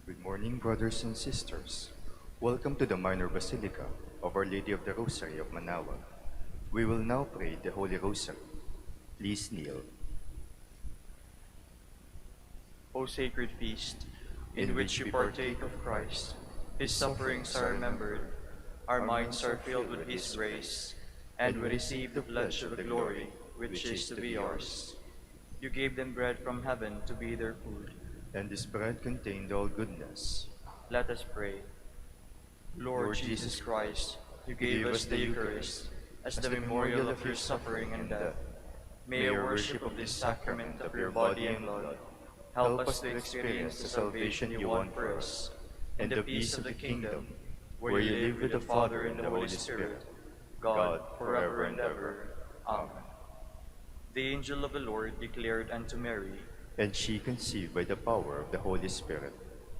Good morning, brothers and sisters. Welcome to the Minor Basilica of Our Lady of the Rosary of Manaoag. We will now pray the Holy Rosary. Please kneel. O sacred feast, in which we partake of Christ, his sufferings are remembered, our minds are filled with his grace, and we receive the pledge of the glory which is to be ours. You gave them bread from heaven to be their food. And this bread contained all goodness. Let us pray. Lord Jesus Christ, you gave us the Eucharist as the memorial of your suffering and death. May our worship of this sacrament of your body and blood help us to experience the salvation you won for us, and the peace of the kingdom, where you live with the Father and the Holy Spirit, God, forever and ever. Amen. The angel of the Lord declared unto Mary, And she conceived by the power of the Holy Spirit.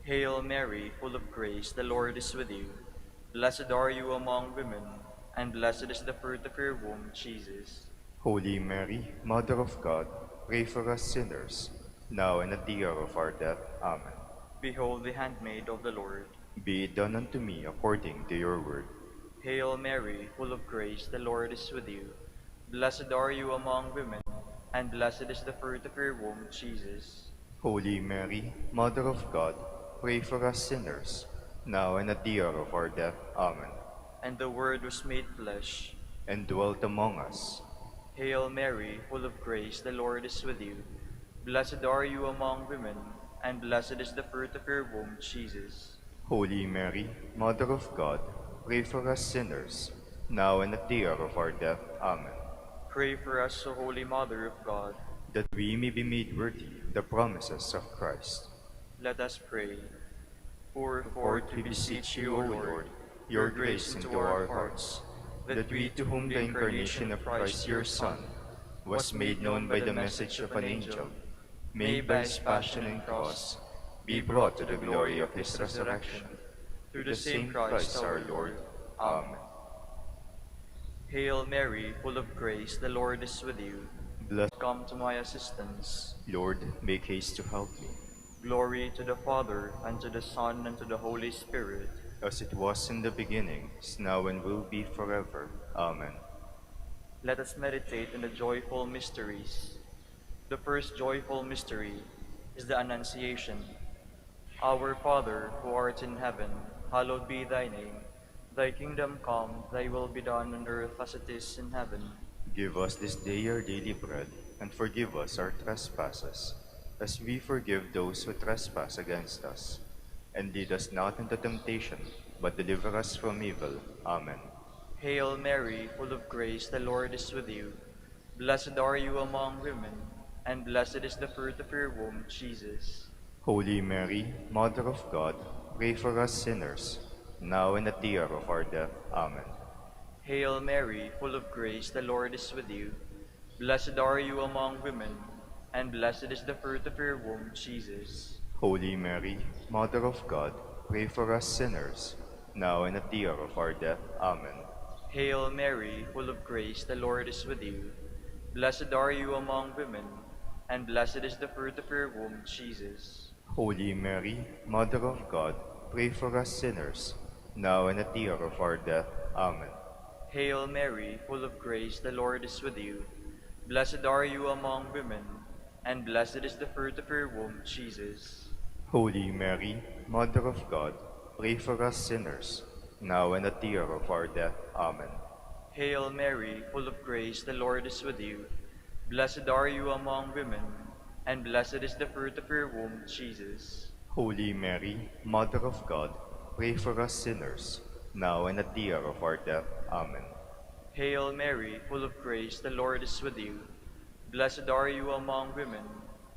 Hail Mary, full of grace, the Lord is with you. Blessed are you among women, and blessed is the fruit of your womb, Jesus. Holy Mary, Mother of God, pray for us sinners, now and at the hour of our death. Amen. Behold the handmaid of the Lord. Be it done unto me according to your word. Hail Mary, full of grace, the Lord is with you. Blessed are you among women, and blessed is the fruit of your womb, Jesus. Holy Mary, Mother of God, pray for us sinners, now and at the hour of our death. Amen. And the Word was made flesh, and dwelt among us. Hail Mary, full of grace, the Lord is with you. Blessed are you among women, and blessed is the fruit of your womb, Jesus. Holy Mary, Mother of God, pray for us sinners, now and at the hour of our death. Amen. Pray for us, O Holy Mother of God, that we may be made worthy of the promises of Christ. Let us pray. Pour forth, we beseech you, O Lord, your grace into our hearts, that we, to whom the incarnation of Christ your Son was made known by the message of an angel, may by his passion and cross be brought to the glory of his resurrection. Through the same Christ our Lord. Amen. Hail Mary, full of grace, the Lord is with you. Blessed, come to my assistance. Lord, make haste to help me. Glory to the Father, and to the Son, and to the Holy Spirit. As it was in the beginning, is now, and will be forever. Amen. Let us meditate on the joyful mysteries. The first joyful mystery is the Annunciation. Our Father, who art in heaven, hallowed be thy name. Thy kingdom come, thy will be done on earth as it is in heaven. Give us this day our daily bread, and forgive us our trespasses, as we forgive those who trespass against us. And lead us not into temptation, but deliver us from evil. Amen. Hail Mary, full of grace, the Lord is with you. Blessed are you among women, and blessed is the fruit of your womb, Jesus. Holy Mary, Mother of God, pray for us sinners, now and at the hour of our death. Amen. Hail Mary, full of grace, the Lord is with you. Blessed are you among women, and blessed is the fruit of your womb, Jesus. Holy Mary, Mother of God, pray for us sinners, now and at the hour of our death. Amen. Hail Mary, full of grace, the Lord is with you. Blessed are you among women, and blessed is the fruit of your womb, Jesus. Holy Mary, Mother of God, pray for us sinners, now and at the hour of our death. Amen. Hail Mary, full of grace, the Lord is with you. Blessed are you among women, and blessed is the fruit of your womb, Jesus. Holy Mary, Mother of God, pray for us sinners, now and at the hour of our death. Amen. Hail Mary, full of grace, the Lord is with you. Blessed are you among women, and blessed is the fruit of your womb, Jesus. Holy Mary, Mother of God, pray for us sinners, now and at the hour of our death. Amen. Hail Mary, full of grace, the Lord is with you. Blessed are you among women,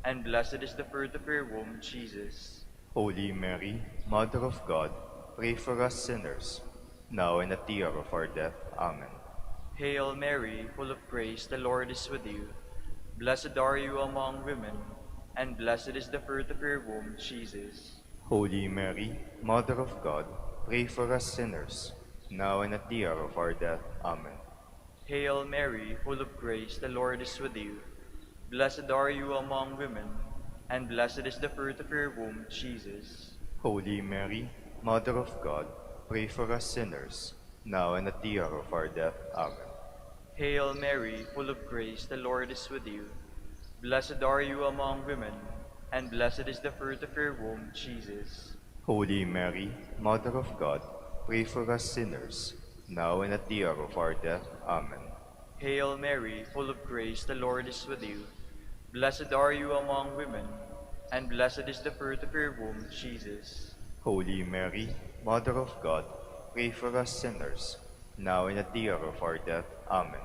and blessed is the fruit of your womb, Jesus. Holy Mary, Mother of God, pray for us sinners, now and at the hour of our death. Amen. Hail Mary, full of grace, the Lord is with you. Blessed are you among women, and blessed is the fruit of your womb, Jesus. Holy Mary, Mother of God, pray for us sinners, now and at the hour of our death. Amen. Hail Mary, full of grace, the Lord is with you. Blessed are you among women, and blessed is the fruit of your womb, Jesus. Holy Mary, Mother of God, pray for us sinners, now and at the hour of our death. Amen. Hail Mary, full of grace, the Lord is with you. Blessed are you among women, and blessed is the fruit of your womb, Jesus. Holy Mary, Mother of God, pray for us sinners, now and at the hour of our death. Amen. Hail Mary, full of grace, the Lord is with you. Blessed are you among women, and blessed is the fruit of your womb, Jesus. Holy Mary, Mother of God, pray for us sinners, now and at the hour of our death. Amen.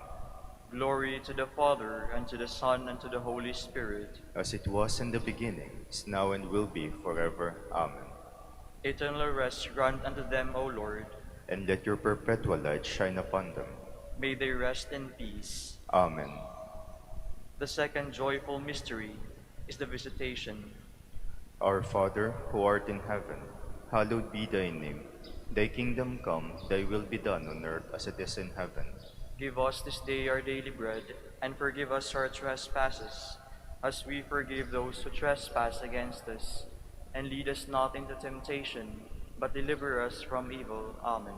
Glory to the Father, and to the Son, and to the Holy Spirit. As it was in the beginning, is now and will be forever. Amen. Eternal rest grant unto them, O Lord. And let your perpetual light shine upon them. May they rest in peace. Amen. The second joyful mystery is the Visitation. Our Father, who art in heaven, hallowed be thy name. Thy kingdom come, thy will be done on earth as it is in heaven. Give us this day our daily bread, and forgive us our trespasses, as we forgive those who trespass against us. And lead us not into temptation, but deliver us from evil. Amen.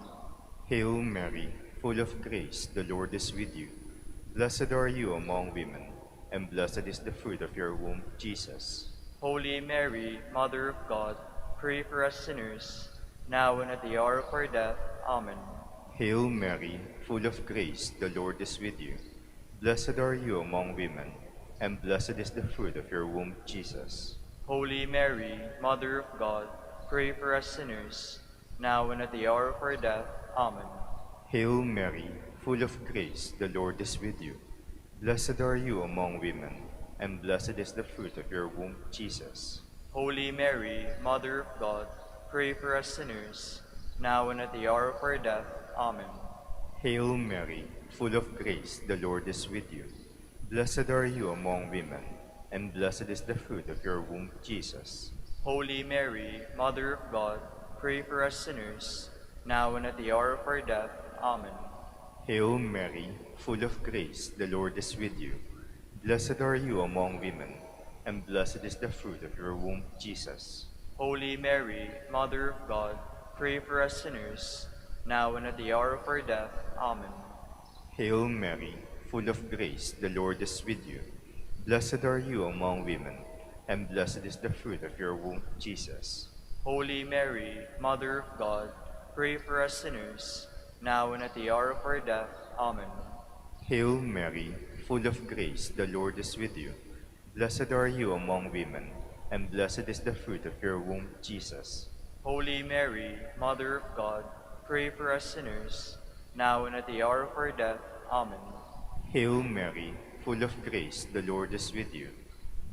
Hail Mary, full of grace, the Lord is with you. Blessed are you among women, and blessed is the fruit of your womb, Jesus. Holy Mary, Mother of God, pray for us sinners, now and at the hour of our death. Amen. Hail Mary, full of grace, the Lord is with you. Blessed are you among women, and blessed is the fruit of your womb, Jesus. Holy Mary, Mother of God, pray for us sinners, now and at the hour of our death. Amen. Hail Mary, full of grace, the Lord is with you. Blessed are you among women, and blessed is the fruit of your womb, Jesus. Holy Mary, Mother of God, pray for us sinners, now and at the hour of our death. Amen. Hail Mary, full of grace, the Lord is with you. Blessed are you among women, and blessed is the fruit of your womb, Jesus. Holy Mary, Mother of God, pray for us sinners, now and at the hour of our death. Amen. Hail Mary, full of grace, the Lord is with you. Blessed are you among women, and blessed is the fruit of your womb, Jesus. Holy Mary, Mother of God, pray for us sinners, now and at the hour of our death. Amen. Hail Mary, full of grace, the Lord is with you. Blessed are you among women, and blessed is the fruit of your womb, Jesus. Holy Mary, Mother of God, pray for us sinners, now and at the hour of our death. Amen. Hail Mary, full of grace, the Lord is with you. Blessed are you among women, and blessed is the fruit of your womb, Jesus. Holy Mary, Mother of God, pray for us sinners, now and at the hour of our death. Amen. Hail Mary, full of grace, the Lord is with you.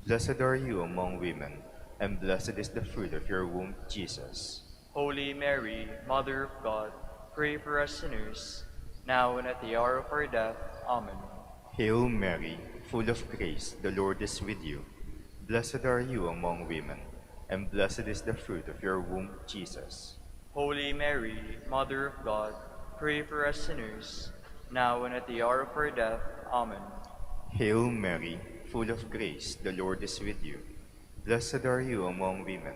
Blessed are you among women, and blessed is the fruit of your womb, Jesus. Holy Mary, Mother of God, pray for us sinners, now and at the hour of our death. Amen. Hail Mary, full of grace, the Lord is with you. Blessed are you among women, and blessed is the fruit of your womb, Jesus. Holy Mary, Mother of God, pray for us sinners, now and at the hour of our death. Amen. Hail Mary, full of grace, the Lord is with you. Blessed are you among women,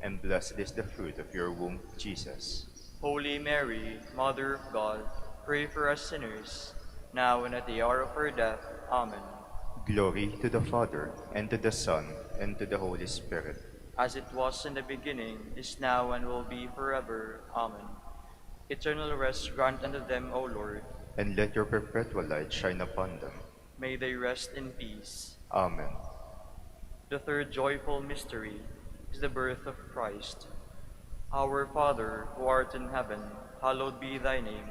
and blessed is the fruit of your womb, Jesus. Holy Mary, Mother of God, pray for us sinners, now and at the hour of our death. Amen. Glory to the Father, and to the Son, and to the Holy Spirit. As it was in the beginning, is now, and will be forever. Amen. Eternal rest grant unto them, O Lord. And let your perpetual light shine upon them. May they rest in peace. Amen. The third joyful mystery is the birth of Christ. Our Father, who art in heaven, hallowed be thy name.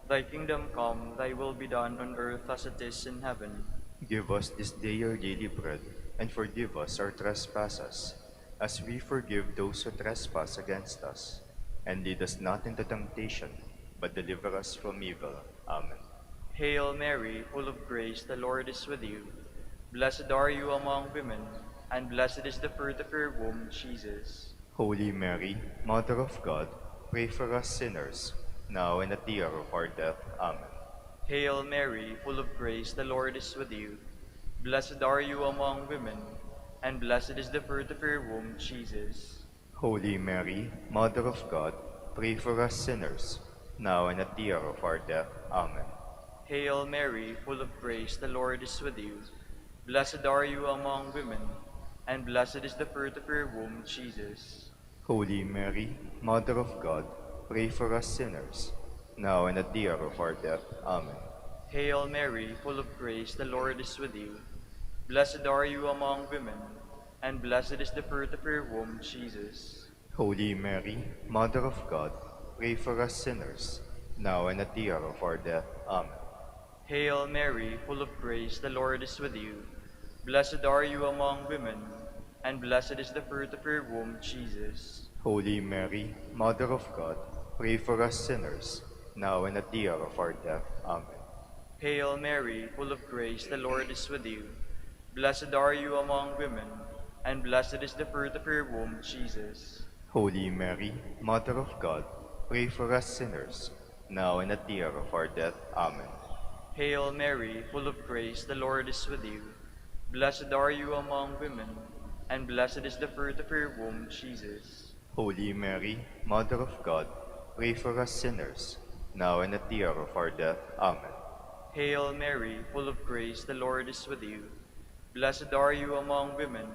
Thy kingdom come, thy will be done on earth as it is in heaven. Give us this day our daily bread, and forgive us our trespasses, as we forgive those who trespass against us. And lead us not into temptation, but deliver us from evil. Amen. Hail Mary, full of grace, the Lord is with you. Blessed are you among women, and blessed is the fruit of your womb, Jesus. Holy Mary, Mother of God, pray for us sinners, now and at the hour of our death. Amen. Hail Mary, full of grace, the Lord is with you. Blessed are you among women, and blessed is the fruit of your womb, Jesus. Holy Mary, Mother of God, pray for us sinners, now and at the hour of our death. Amen. Hail Mary, full of grace, the Lord is with you. Blessed are you among women, and blessed is the fruit of your womb, Jesus. Holy Mary, Mother of God, pray for us sinners, now and at the hour of our death. Amen. Hail Mary, full of grace, the Lord is with you. Blessed are you among women, and blessed is the fruit of your womb, Jesus. Holy Mary, Mother of God, pray for us sinners, now and at the hour of our death. Amen. Hail Mary, full of grace, the Lord is with you. Blessed are you among women, and blessed is the fruit of your womb, Jesus. Holy Mary, Mother of God, pray for us sinners, now and at the hour of our death. Amen. Hail Mary, full of grace, the Lord is with you. Blessed are you among women, and blessed is the fruit of your womb, Jesus. Holy Mary, Mother of God, pray for us sinners, now and at the hour of our death. Amen. Hail Mary, full of grace, the Lord is with you. Blessed are you among women, and blessed is the fruit of your womb, Jesus. Holy Mary, Mother of God, pray for us sinners, now and at the hour of our death. Amen. Hail Mary, full of grace, the Lord is with you. Blessed are you among women,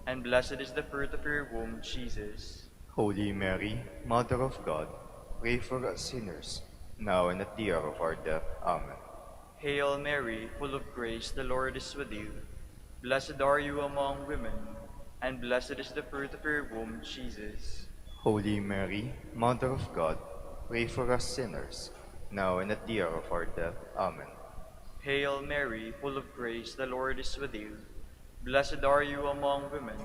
and blessed is the fruit of your womb, Jesus. Holy Mary, Mother of God, pray for us sinners, now and at the hour of our death. Amen. Hail Mary, full of grace, the Lord is with you. Blessed are you among women, and blessed is the fruit of your womb, Jesus. Holy Mary, Mother of God, pray for us sinners, now and at the hour of our death. Amen. Hail Mary, full of grace, the Lord is with you. Blessed are you among women,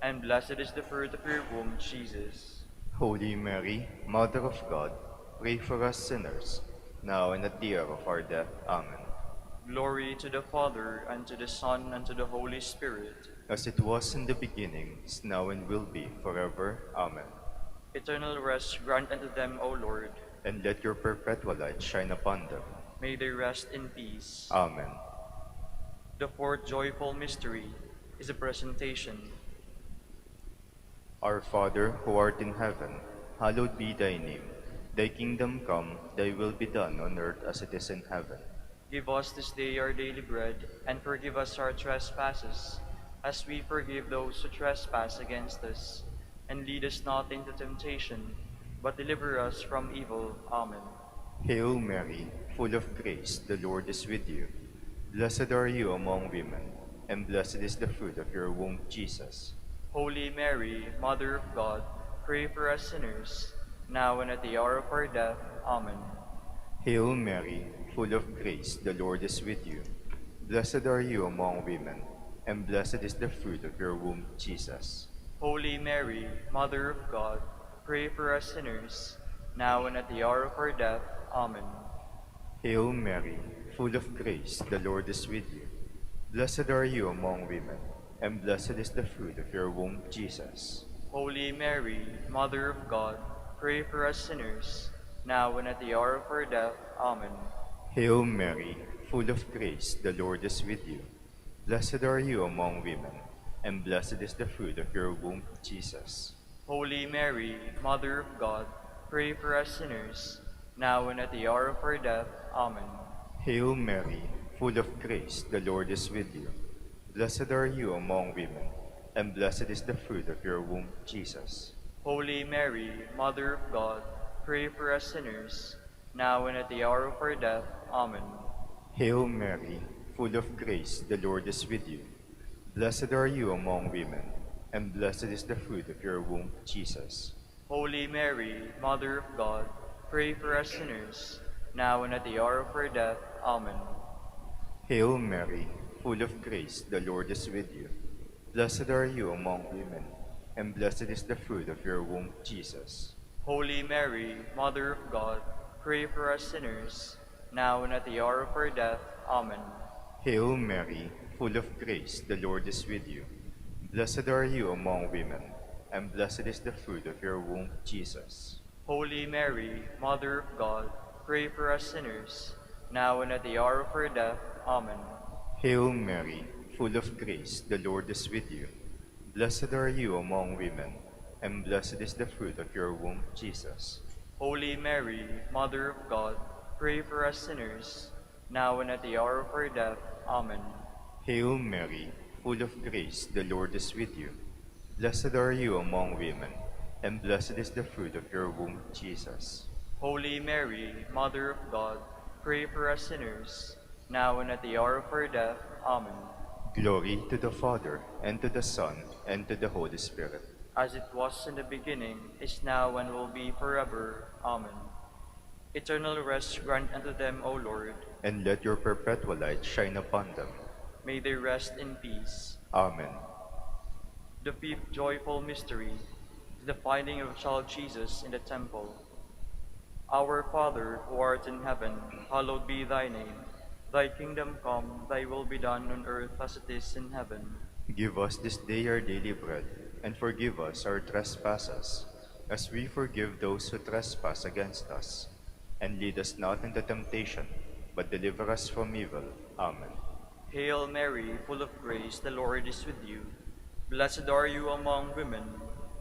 and blessed is the fruit of your womb, Jesus. Holy Mary, Mother of God, pray for us sinners, now and at the hour of our death. Amen. Glory to the Father, and to the Son, and to the Holy Spirit. As it was in the beginning, is now and will be, forever. Amen. Eternal rest grant unto them, O Lord. And let your perpetual light shine upon them. May they rest in peace. Amen. The fourth joyful mystery is the presentation. Our Father, who art in heaven, hallowed be thy name. Thy kingdom come, thy will be done on earth as it is in heaven. Give us this day our daily bread, and forgive us our trespasses, as we forgive those who trespass against us. And lead us not into temptation, but deliver us from evil. Amen. Hail Mary, full of grace, the Lord is with you. Blessed are you among women, and blessed is the fruit of your womb, Jesus. Holy Mary, Mother of God, pray for us sinners, now and at the hour of our death. Amen. Hail Mary, full of grace, the Lord is with you. Blessed are you among women, and blessed is the fruit of your womb, Jesus. Holy Mary, Mother of God, pray for us sinners, now and at the hour of our death. Amen. Hail Mary, full of grace, the Lord is with you. Blessed are you among women, and blessed is the fruit of your womb, Jesus. Holy Mary, Mother of God, pray for us sinners, now and at the hour of our death. Amen. Hail Mary, full of grace, the Lord is with you. Blessed are you among women, and blessed is the fruit of your womb, Jesus. Holy Mary, Mother of God, pray for us sinners, now and at the hour of our death. Amen. Hail Mary, full of grace, the Lord is with you. Blessed are you among women, and blessed is the fruit of your womb, Jesus. Holy Mary, Mother of God, pray for us sinners, now and at the hour of our death. Amen. Hail Mary, full of grace, the Lord is with you. Blessed are you among women, and blessed is the fruit of your womb, Jesus. Holy Mary, Mother of God, pray for us sinners, now and at the hour of our death. Amen. Hail Mary, full of grace, the Lord is with you. Blessed are you among women, and blessed is the fruit of your womb, Jesus. Holy Mary, Mother of God, pray for us sinners, now and at the hour of our death. Amen. Hail Mary, full of grace, the Lord is with you. Blessed are you among women, and blessed is the fruit of your womb, Jesus. Holy Mary, Mother of God, pray for us sinners, now and at the hour of our death. Amen. Hail Mary, full of grace, the Lord is with you. Blessed are you among women, and blessed is the fruit of your womb, Jesus. Holy Mary, Mother of God, pray for us sinners, now and at the hour of our death. Amen. Hail Mary, full of grace, the Lord is with you. Blessed are you among women, and blessed is the fruit of your womb, Jesus. Holy Mary, Mother of God, pray for us sinners, now and at the hour of our death. Amen. Glory to the Father, and to the Son, and to the Holy Spirit. As it was in the beginning, is now, and will be forever. Amen. Eternal rest grant unto them, O Lord. And let your perpetual light shine upon them. May they rest in peace. Amen. The fifth joyful mystery is the finding of child Jesus in the temple. Our Father, who art in heaven, hallowed be thy name. Thy kingdom come, thy will be done on earth as it is in heaven. Give us this day our daily bread, and forgive us our trespasses, as we forgive those who trespass against us. And lead us not into temptation, but deliver us from evil. Amen. Hail Mary, full of grace, the Lord is with you. Blessed are you among women,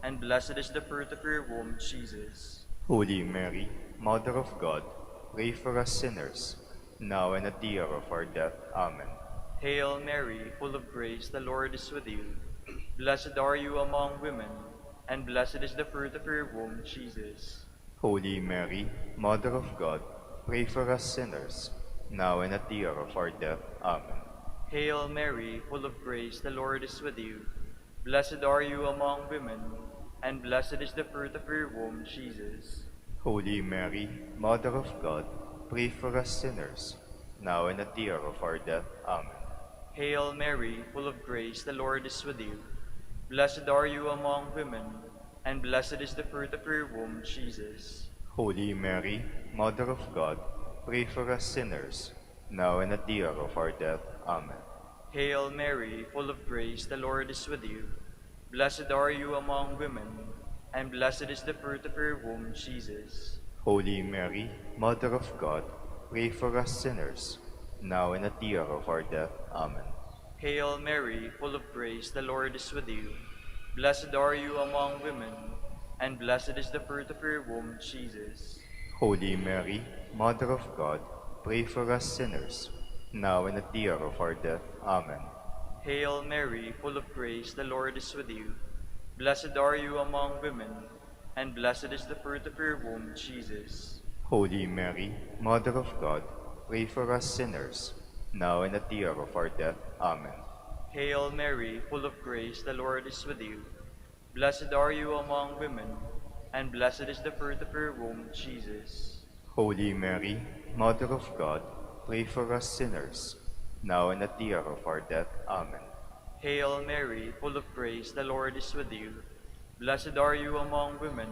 and blessed is the fruit of your womb, Jesus. Holy Mary, Mother of God, pray for us sinners, now and at the hour of our death. Amen. Hail Mary, full of grace, the Lord is with you. Blessed are you among women, and blessed is the fruit of your womb, Jesus. Holy Mary, Mother of God, pray for us sinners, now and at the hour of our death. Amen. Hail Mary, full of grace, the Lord is with you. Blessed are you among women, and blessed is the fruit of your womb, Jesus. Holy Mary, Mother of God, pray for us sinners, now and at the hour of our death. Amen. Hail Mary, full of grace, the Lord is with you. Blessed are you among women, and blessed is the fruit of your womb, Jesus. Holy Mary, Mother of God, pray for us sinners, now and at the hour of our death. Amen. Hail Mary, full of grace, the Lord is with you. Blessed are you among women, and blessed is the fruit of your womb, Jesus. Holy Mary, Mother of God, pray for us sinners, now and at the hour of our death. Amen. Hail Mary, full of grace, the Lord is with you. Blessed are you among women, and blessed is the fruit of your womb, Jesus. Holy Mary, Mother of God, pray for us sinners, now and at the hour of our death. Amen. Hail Mary, full of grace, the Lord is with you. Blessed are you among women, and blessed is the fruit of your womb, Jesus. Holy Mary, Mother of God, pray for us sinners, now and at the hour of our death. Amen. Hail Mary, full of grace, the Lord is with you. Blessed are you among women, and blessed is the fruit of your womb, Jesus. Holy Mary, Mother of God, pray for us sinners, now and at the hour of our death. Amen. Hail Mary, full of grace, the Lord is with you. Blessed are you among women,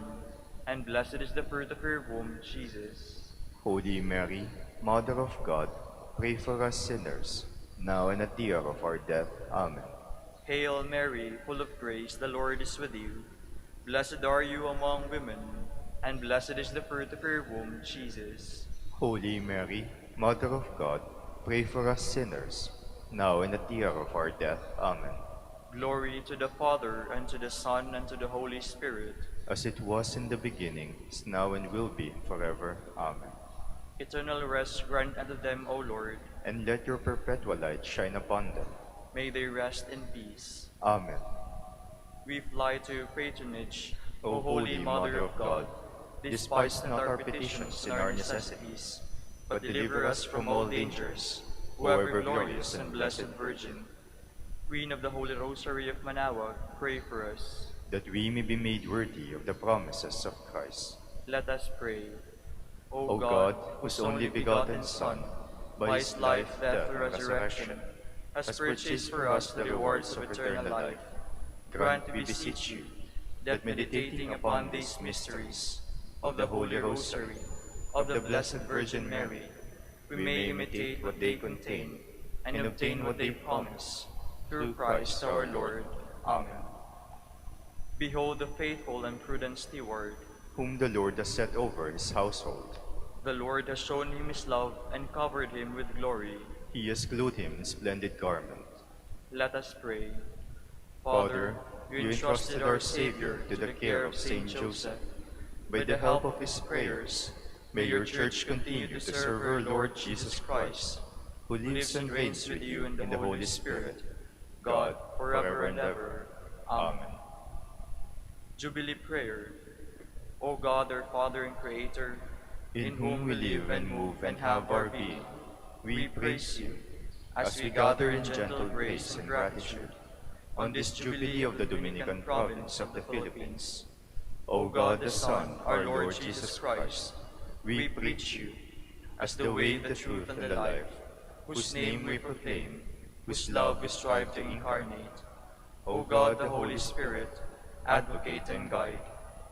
and blessed is the fruit of your womb, Jesus. Holy Mary, Mother of God, pray for us sinners, now and at the hour of our death. Amen. Hail Mary, full of grace, the Lord is with you. Blessed are you among women, and blessed is the fruit of your womb, Jesus. Holy Mary, Mother of God, pray for us sinners, now and at the hour of our death. Amen. Glory to the Father, and to the Son, and to the Holy Spirit. As it was in the beginning, is now, and will be, forever. Amen. Eternal rest grant unto them, O Lord. And let your perpetual light shine upon them. May they rest in peace. Amen. We fly to your patronage, O Holy Mother of God, despise not our petitions and our necessities, but deliver us from all dangers, O ever glorious and blessed Virgin. Queen of the Holy Rosary of Manaoag, pray for us. That we may be made worthy of the promises of Christ. Let us pray. O God, whose only begotten Son, by his life, death, and resurrection, has purchased for us the rewards of eternal life, grant, we beseech you, that meditating upon these mysteries of the Holy Rosary of the Blessed Virgin Mary, we may imitate what they contain and obtain what they promise, through Christ our Lord. Amen. Behold the faithful and prudent steward, whom the Lord has set over his household. The Lord has shown him his love and covered him with glory. He has clothed him in splendid garment. Let us pray. Father, you entrusted our Savior to the care of Saint Joseph. By the help of his prayers, may your Church continue to serve our Lord Jesus Christ, who lives and reigns with you in the Holy Spirit, God, forever and ever. Amen. Jubilee Prayer. O God, our Father and Creator, in whom we live and move and have our being, we praise you as we gather in gentle grace and gratitude on this Jubilee of the Dominican province of the Philippines. O God the Son, our Lord Jesus Christ, we preach you as the way, the truth, and the life, whose name we proclaim, whose love we strive to incarnate. O God the Holy Spirit, advocate and guide,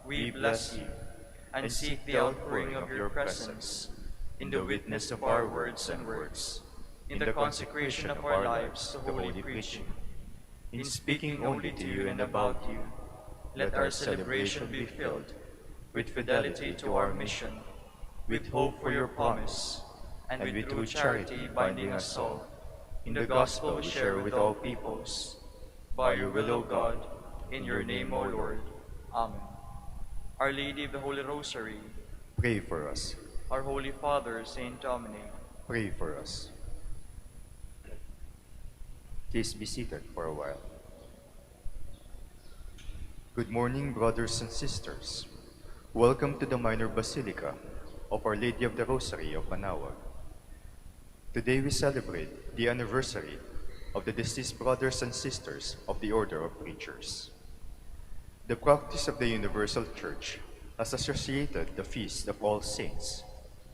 we bless you and seek the outpouring of your presence in the witness of our words and works, in the consecration of our lives to holy preaching, in speaking only to you and about you. Let our celebration be filled with fidelity to our mission, with hope for your promise, and with true charity binding us all in the gospel we share with all peoples. By your will, O God, in your name, O Lord. Amen. Our Lady of the Holy Rosary, pray for us. our Holy Father, Saint Dominic, Pray for us. Please be seated for a while. Good morning, brothers and sisters. Welcome to the Minor Basilica of Our Lady of the Rosary of Manaoag. Today we celebrate the anniversary of the deceased brothers and sisters of the Order of Preachers. The practice of the Universal Church has associated the Feast of All Saints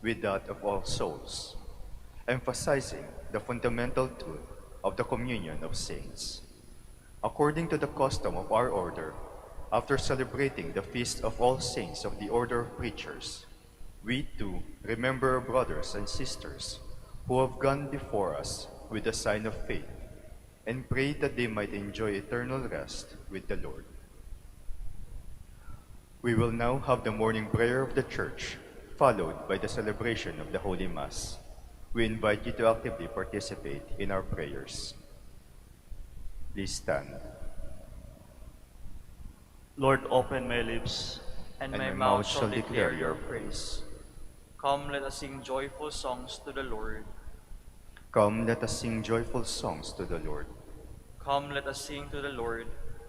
with that of all souls, emphasizing the fundamental truth of the communion of saints. According to the custom of our order, after celebrating the Feast of All Saints of the Order of Preachers, we too remember our brothers and sisters who have gone before us with the sign of faith, and pray that they might enjoy eternal rest with the Lord. We will now have the morning prayer of the Church, followed by the celebration of the Holy Mass. We invite you to actively participate in our prayers. Please stand. Lord, open my lips, and And my my mouth shall declare your praise. Come, let us sing joyful songs to the Lord. Come, let us sing joyful songs to the Lord. Come, let us sing to the Lord,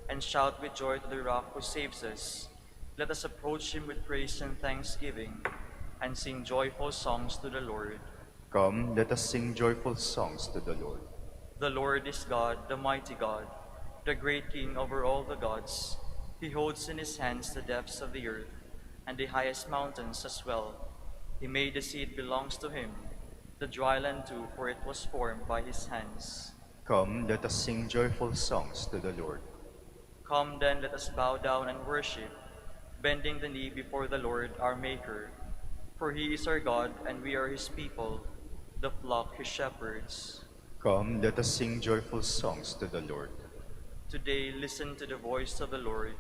and shout with joy to the rock who saves us. Let us approach him with praise and thanksgiving, and sing joyful songs to the Lord. Come, let us sing joyful songs to the Lord. The Lord is God, the mighty God, the great King over all the gods. He holds in his hands the depths of the earth, and the highest mountains as well. He made the sea, it belongs to him, the dry land too, for it was formed by his hands. Come, let us sing joyful songs to the Lord. Come then, let us bow down and worship, bending the knee before the Lord our Maker. For he is our God, and we are his people, the flock his shepherds. Come, let us sing joyful songs to the Lord. Today listen to the voice of the Lord.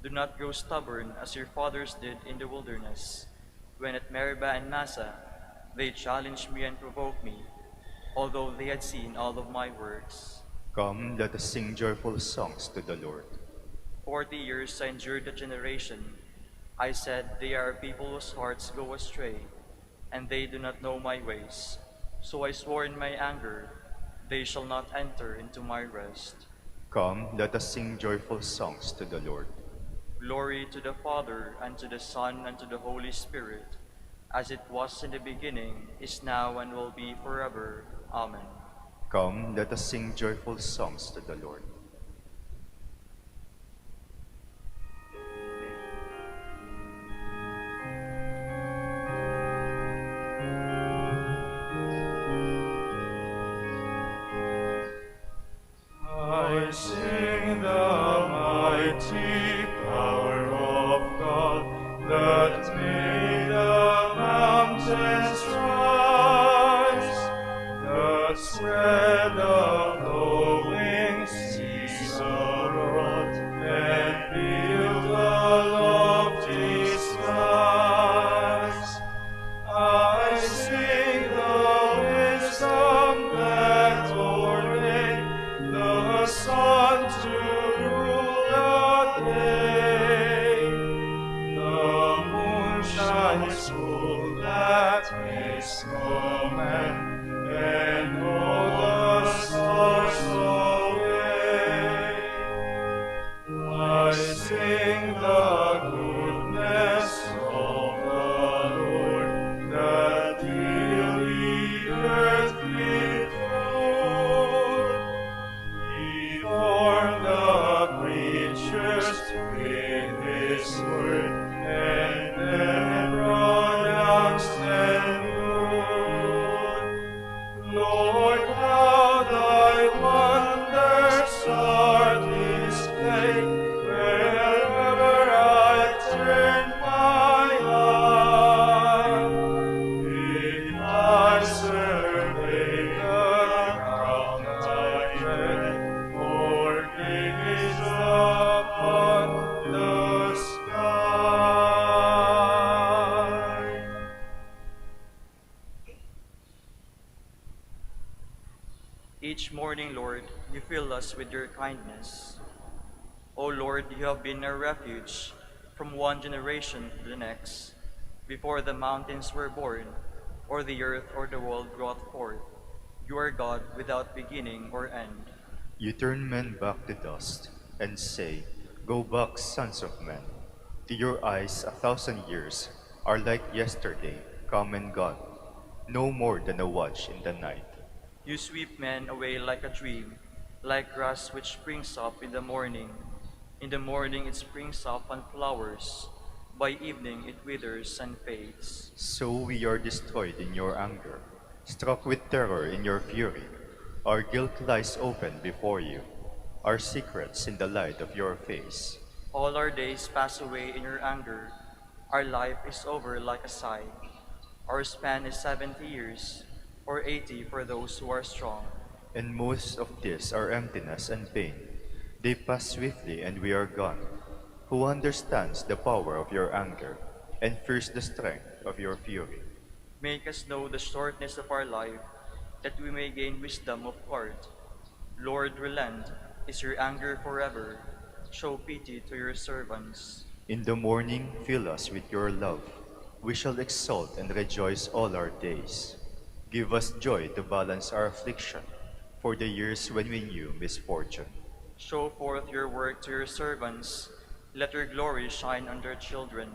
Do not grow stubborn as your fathers did in the wilderness, when at Meribah and Massa they challenged me and provoked me, although they had seen all of my works. Come, let us sing joyful songs to the Lord. 40 years I endured the generation. I said, they are a people whose hearts go astray, and they do not know my ways. So I swore in my anger, they shall not enter into my rest. Come, let us sing joyful songs to the Lord. Glory to the Father, and to the Son, and to the Holy Spirit, as it was in the beginning, is now, and will be forever. Amen. Come, let us sing joyful songs to the Lord. I sing the mighty power of God that made the mountains rise, that spread the flowing sea my soul at his command, and all the stars obey. I sing the goodness of the Lord, that till the earth did flow. He formed the creatures with his word, and then pronounced them good. Lord, how thy wonders are displayed, wherever I turn my eye. If I survey the ground I tread, or gaze upon the sky. Each morning, Lord, you fill us with your kindness. O Lord, you have been our refuge from one generation to the next, before the mountains were born, or the earth or the world brought forth. You are God without beginning or end. You turn men back to dust, and say, Go back, sons of men. To your eyes 1,000 years are like yesterday, come and gone, no more than a watch in the night. You sweep men away like a dream, like grass which springs up in the morning. In the morning it springs up and flowers. By evening it withers and fades. So we are destroyed in your anger, struck with terror in your fury. Our guilt lies open before you, our secrets in the light of your face. All our days pass away in your anger. Our life is over like a sigh. Our span is 70 years, or 80 for those who are strong. And most of this are emptiness and pain. They pass swiftly and we are gone. Who understands the power of your anger and fears the strength of your fury? Make us know the shortness of our life, that we may gain wisdom of heart. Lord, relent. Is your anger forever? Show pity to your servants. In the morning, fill us with your love. We shall exult and rejoice all our days. Give us joy to balance our affliction, for the years when we knew misfortune. Show forth your work to your servants. Let your glory shine on their children.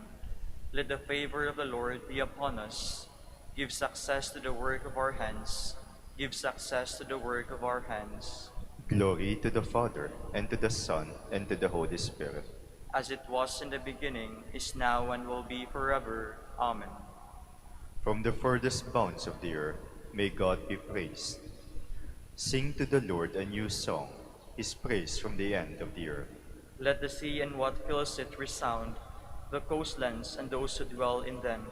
Let the favor of the Lord be upon us. Give success to the work of our hands. Give success to the work of our hands. Glory to the Father, and to the Son, and to the Holy Spirit. As it was in the beginning, is now, and will be forever. Amen. From the furthest bounds of the earth, may God be praised. Sing to the Lord a new song, his praise from the end of the earth. Let the sea and what fills it resound, the coastlands and those who dwell in them.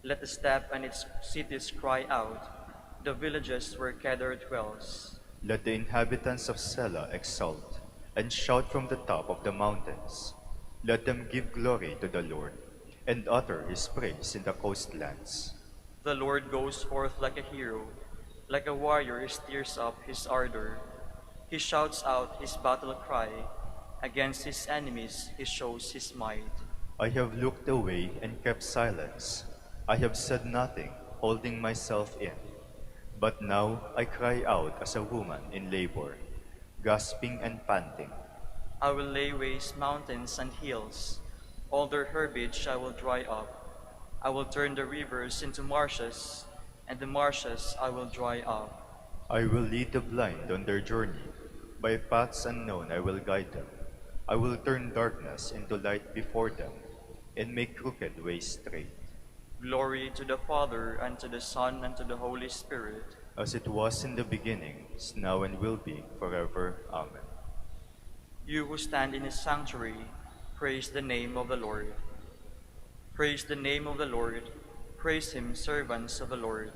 Let the steppe and its cities cry out, the villages where Kedar dwells. Let the inhabitants of Selah exult, and shout from the top of the mountains. Let them give glory to the Lord, and utter his praise in the coastlands. The Lord goes forth like a hero, like a warrior he stirs up his ardor. He shouts out his battle cry, against his enemies he shows his might. I have looked away and kept silence. I have said nothing, holding myself in. But now I cry out as a woman in labor, gasping and panting. I will lay waste mountains and hills. All their herbage I will dry up. I will turn the rivers into marshes, and the marshes I will dry up. I will lead the blind on their journey. By paths unknown I will guide them. I will turn darkness into light before them, and make crooked ways straight. Glory to the Father, and to the Son, and to the Holy Spirit. As it was in the beginning, is now and will be, forever. Amen. You who stand in his sanctuary, praise the name of the Lord. Praise the name of the Lord. Praise him, servants of the Lord,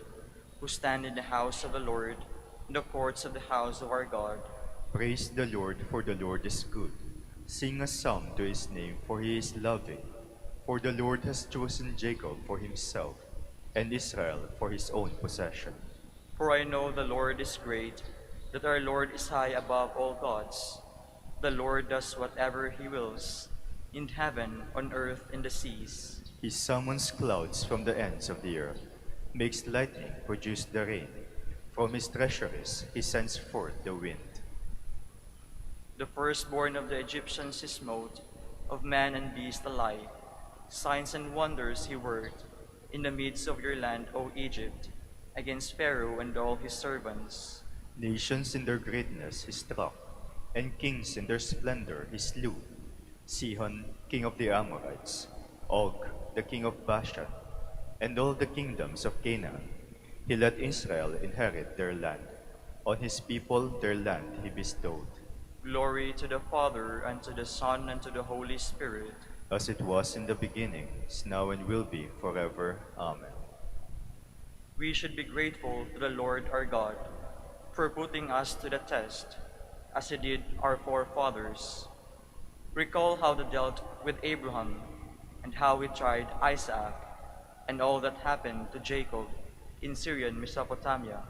who stand in the house of the Lord, in the courts of the house of our God. Praise the Lord, for the Lord is good. Sing a psalm to his name, for he is loving. For the Lord has chosen Jacob for himself, and Israel for his own possession. For I know the Lord is great, that our Lord is high above all gods. The Lord does whatever he wills. In heaven, on earth, in the seas. He summons clouds from the ends of the earth, makes lightning produce the rain. From his treasuries he sends forth the wind. The firstborn of the Egyptians he smote, of man and beast alike. Signs and wonders he worked in the midst of your land, O Egypt, against Pharaoh and all his servants. Nations in their greatness he struck, and kings in their splendor he slew. Sihon, king of the Amorites, Og, the king of Bashan, and all the kingdoms of Canaan. He let Israel inherit their land. On his people their land he bestowed. Glory to the Father, and to the Son, and to the Holy Spirit. As it was in the beginning, is now and will be forever. Amen. We should be grateful to the Lord our God for putting us to the test, as he did our forefathers. Recall how he dealt with Abraham, and how he tried Isaac, and all that happened to Jacob in Syrian Mesopotamia,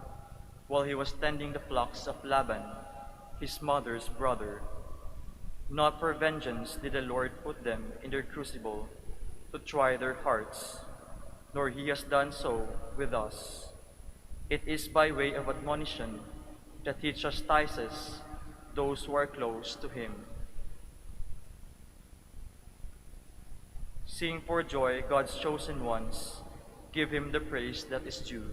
while he was tending the flocks of Laban, his mother's brother. Not for vengeance did the Lord put them in their crucible, to try their hearts, nor he has done so with us. It is by way of admonition that he chastises those who are close to him. Sing for joy, God's chosen ones, give him the praise that is due.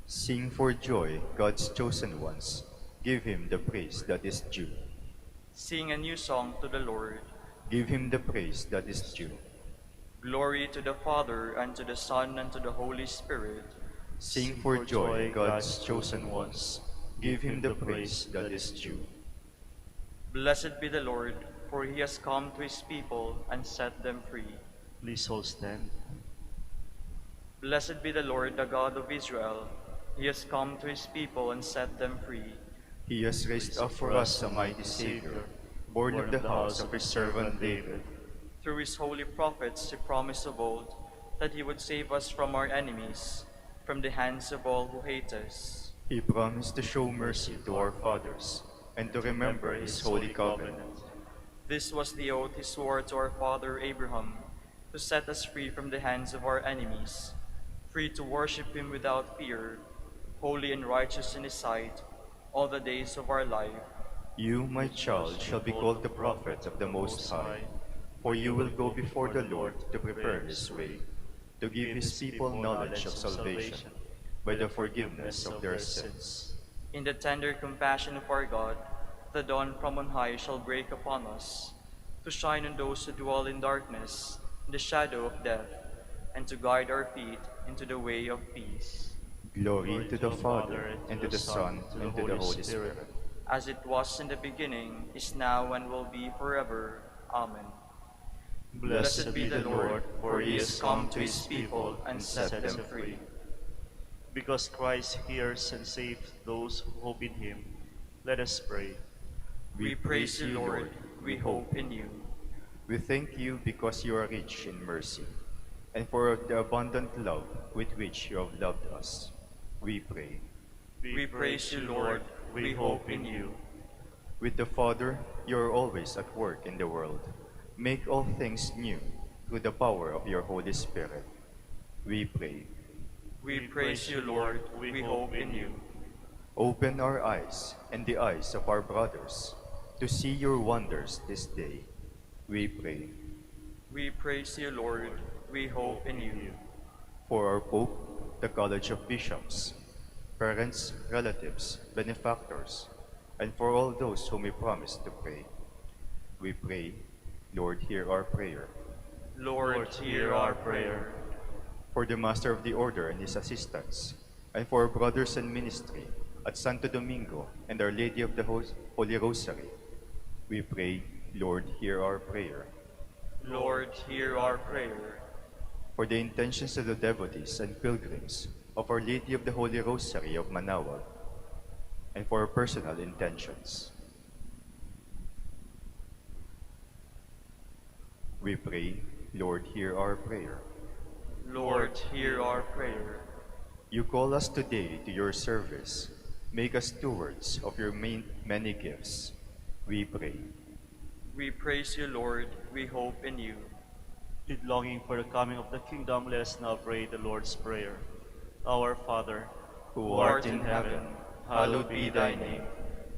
Sing for joy, God's chosen ones, give him the praise that is due. Sing a new song to the Lord. Give him the praise that is due. Glory to the Father, and to the Son, and to the Holy Spirit. Sing for joy, God's chosen ones, give him the praise that is due. Blessed be the Lord, for he has come to his people and set them free. Please all stand. Blessed be the Lord, the God of Israel. He has come to his people and set them free. He has raised up for us a mighty Savior, born of the house of his servant David. Through his holy prophets he promised of old that he would save us from our enemies, from the hands of all who hate us. He promised to show mercy to our fathers, and to remember his holy covenant. This was the oath he swore to our father Abraham, to set us free from the hands of our enemies, free to worship him without fear, holy and righteous in his sight, all the days of our life. You, my child, shall be called the prophet of the Most High, for you will go before the Lord to prepare his way, to give his people knowledge of salvation, by the forgiveness of their sins. In the tender compassion of our God, the dawn from on high shall break upon us, to shine on those who dwell in darkness, in the shadow of death, and to guide our feet into the way of peace. Glory to the Father, and to the Son, and to the Holy Spirit. As it was in the beginning, is now, and will be forever. Amen. Blessed be the Lord, for he has come to his people and set them free. Because Christ hears and saves those who hope in him, let us pray. We praise you, Lord. We hope in you. We thank you because you are rich in mercy, and for the abundant love with which you have loved us. We pray. We praise you, Lord. We hope in you. With the Father, you are always at work in the world. Make all things new through the power of your Holy Spirit. We pray. We praise you, Lord. We hope in you. Open our eyes and the eyes of our brothers to see your wonders this day. We pray. We praise you, Lord. We hope in you. For our Pope, the College of Bishops, parents, relatives, benefactors, and for all those whom we promise to pray, we pray, Lord, hear our prayer. Lord, hear our prayer. For the Master of the Order and his assistants, and for our brothers in ministry at Santo Domingo and Our Lady of the Holy Rosary, we pray, Lord, hear our prayer. Lord, hear our prayer. For the intentions of the devotees and pilgrims of Our Lady of the Holy Rosary of Manaoag, and for our personal intentions, we pray, Lord, hear our prayer. Lord, hear our prayer. You call us today to your service. Make us stewards of your many gifts. We pray. We praise you, Lord. We hope in you. With longing for the coming of the kingdom, let us now pray the Lord's Prayer. Our Father, Who art in heaven, hallowed be thy name.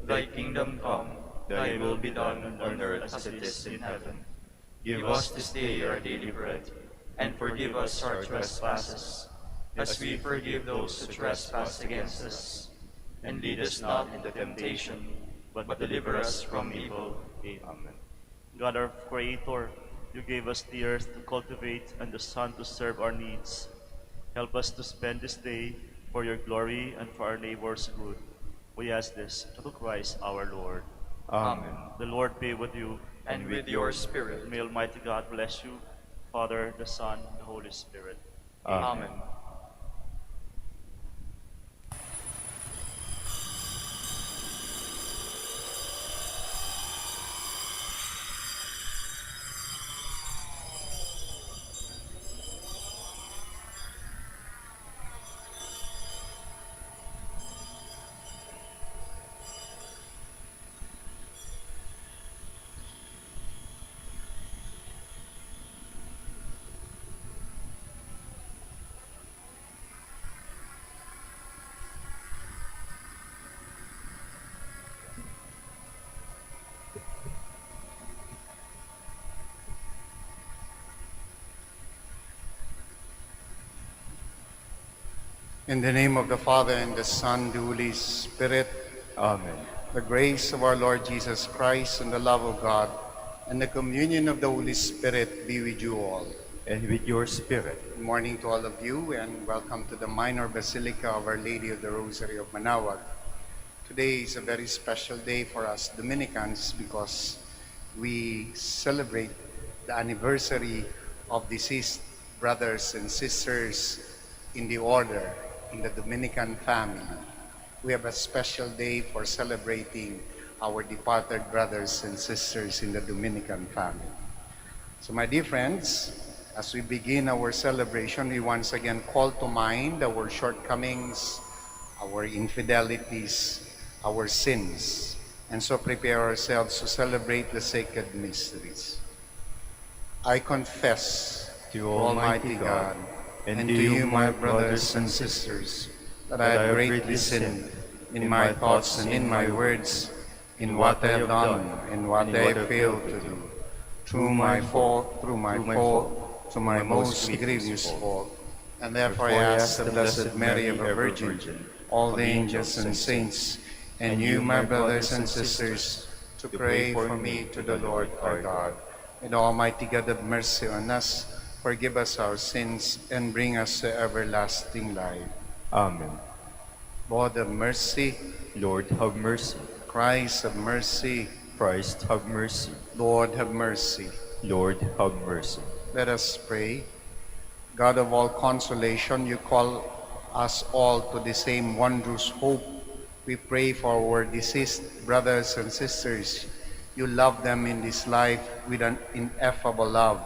Thy kingdom come, thy will be done on earth as it is in heaven. Give us this day our daily bread, and forgive us our trespasses, as we forgive those who trespass against us. And lead us not into temptation, but deliver us from evil. Amen. God our Creator, you gave us the earth to cultivate and the sun to serve our needs. Help us to spend this day for your glory and for our neighbor's good. We ask this through Christ our Lord. Amen. The Lord be with you. And with your spirit. May Almighty God bless you, Father, the Son, and the Holy Spirit. Amen. In the name of the Father, and the Son, the Holy Spirit, Amen. the grace of our Lord Jesus Christ, and the love of God, and the communion of the Holy Spirit be with you all. And with your spirit. Good morning to all of you, and welcome to the Minor Basilica of Our Lady of the Rosary of Manaoag. Today is a very special day for us Dominicans because we celebrate the anniversary of deceased brothers and sisters in the order, in the Dominican family. We have a special day for celebrating our departed brothers and sisters in the Dominican family. So my dear friends, as we begin our celebration, we once again call to mind our shortcomings, our infidelities, our sins, and so prepare ourselves to celebrate the sacred mysteries. I confess To Almighty God, and to you, my brothers and sisters, that I have greatly sinned in my thoughts and in my words, in what I have done and what I have failed to do, through my fault, to my most grievous fault. And therefore I ask the Blessed Mary, ever Virgin, all the angels and saints, and you, my brothers and sisters, to pray for me to the Lord our God. May the Almighty God have mercy on us, forgive us our sins, and bring us to everlasting life. Amen. Lord have mercy. Lord, have mercy. Christ have mercy. Christ, have mercy. Lord have mercy. Lord, have mercy. Let us pray. God of all consolation, you call us all to the same wondrous hope. We pray for our deceased brothers and sisters. You love them in this life with an ineffable love,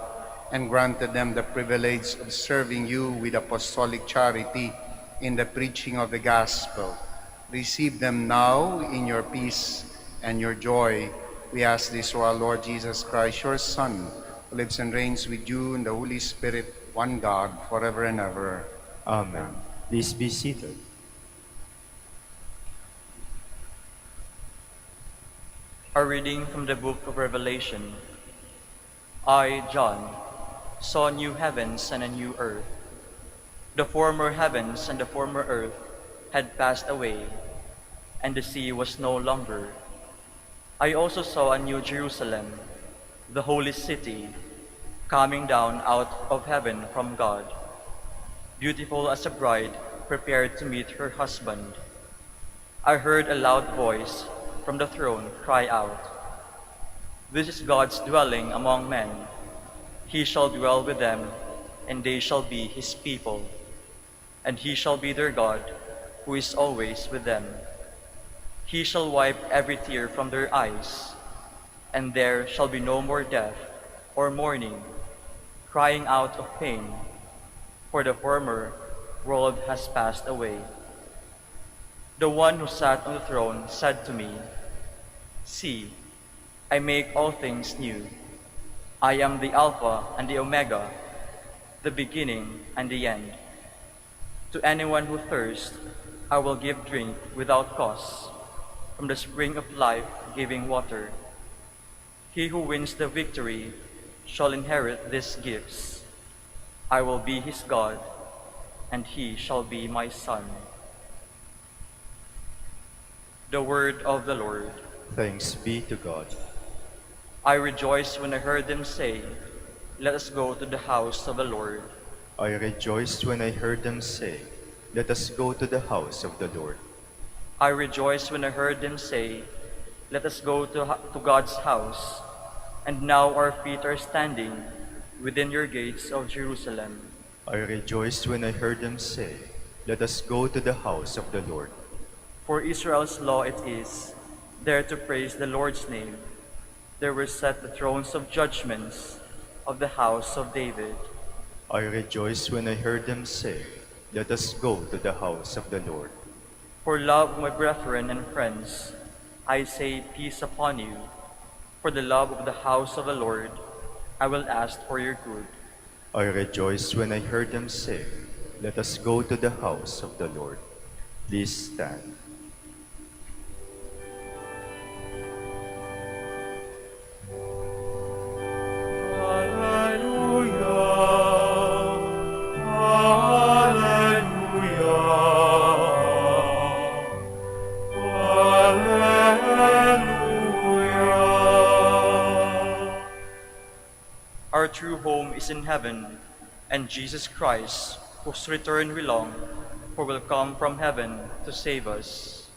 and granted them the privilege of serving you with apostolic charity in the preaching of the gospel. Receive them now in your peace and your joy. We ask this through our Lord Jesus Christ, your Son, who lives and reigns with you in the Holy Spirit, one God, forever and ever. Amen. Please be seated. A reading from the book of Revelation. I, John, saw new heavens and a new earth. The former heavens and the former earth had passed away, and the sea was no longer. I also saw a new Jerusalem, the holy city, coming down out of heaven from God, beautiful as a bride prepared to meet her husband. I heard a loud voice from the throne cry out, "This is God's dwelling among men. He shall dwell with them, and they shall be his people. And he shall be their God, who is always with them. He shall wipe every tear from their eyes, and there shall be no more death, or mourning, crying out of pain, for the former world has passed away." The one who sat on the throne said to me, "See, I make all things new. I am the Alpha and the Omega, the beginning and the end. To anyone who thirsts, I will give drink without cost from the spring of life-giving water. He who wins the victory shall inherit these gifts. I will be his God, and he shall be my son. The word of the Lord. Thanks be to God. I rejoiced when I heard them say, "Let us go to the house of the Lord." I rejoiced when I heard them say, "Let us go to the house of the Lord." I rejoiced when I heard them say, "Let us go to God's house." And now our feet are standing within your gates of Jerusalem. I rejoiced when I heard them say, "Let us go to the house of the Lord." For Israel's law it is, there to praise the Lord's name. There were set the thrones of judgments of the house of David. I rejoiced when I heard them say, "Let us go to the house of the Lord." For love of my brethren and friends, I say peace upon you. For the love of the house of the Lord, I will ask for your good. I rejoiced when I heard them say, "Let us go to the house of the Lord." Please stand. Our true home is in heaven, and Jesus Christ, whose return we long, for will come from heaven to save us.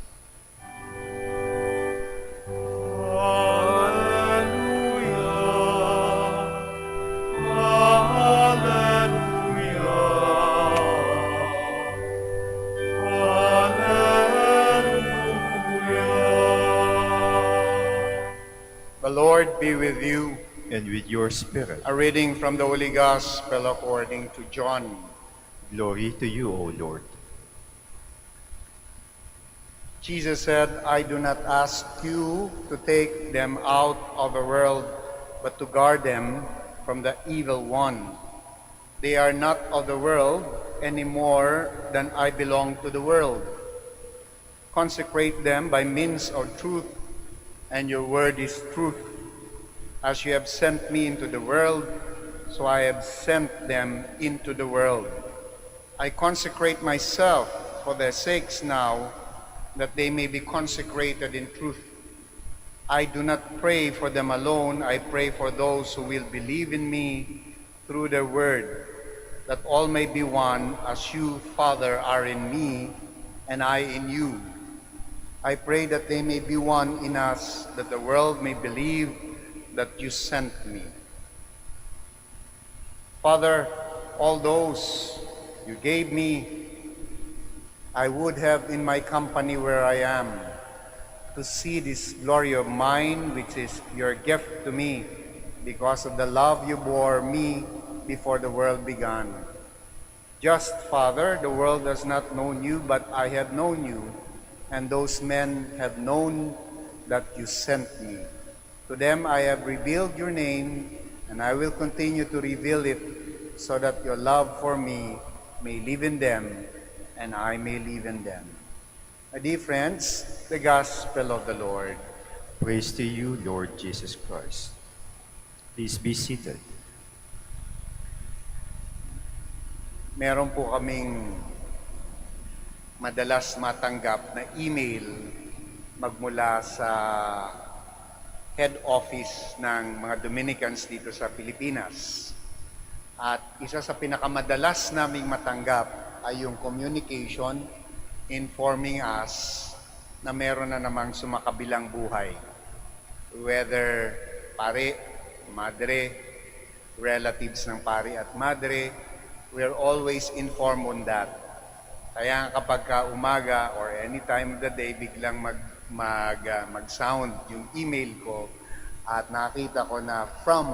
The Lord be with you. And with your spirit, A reading from the Holy Gospel according to John. glory to you, O Lord. Jesus said, "I do not ask you to take them out of the world, but to guard them from the evil one. They are not of the world any more than I belong to the world. Consecrate them by means of truth, and your word is truth. As you have sent me into the world, so I have sent them into the world. I consecrate myself for their sakes now, that they may be consecrated in truth. I do not pray for them alone, I pray for those who will believe in me through their word, that all may be one, as you, Father, are in me, and I in you. I pray that they may be one in us, that the world may believe that you sent me. Father, all those you gave me, I would have in my company where I am, to see this glory of mine, which is your gift to me, because of the love you bore me before the world began. Just, Father, the world has not known you, but I have known you, and those men have known that you sent me. To them I have revealed your name, and I will continue to reveal it, so that your love for me may live in them, and I may live in them. My dear friends, the Gospel of the Lord. Praise to you, Lord Jesus Christ. Please be seated. Meron po kaming madalas matanggap na email magmula sa head office ng mga Dominicans dito sa Pilipinas. At isa sa pinakamadalas naming matanggap ay yung communication informing us na meron na namang sumakabilang buhay. Whether pare, madre, relatives ng pare at madre, we're always informed on that. Kaya kapag ka umaga or any time of the day, biglang mag-sound yung email ko at nakita ko na from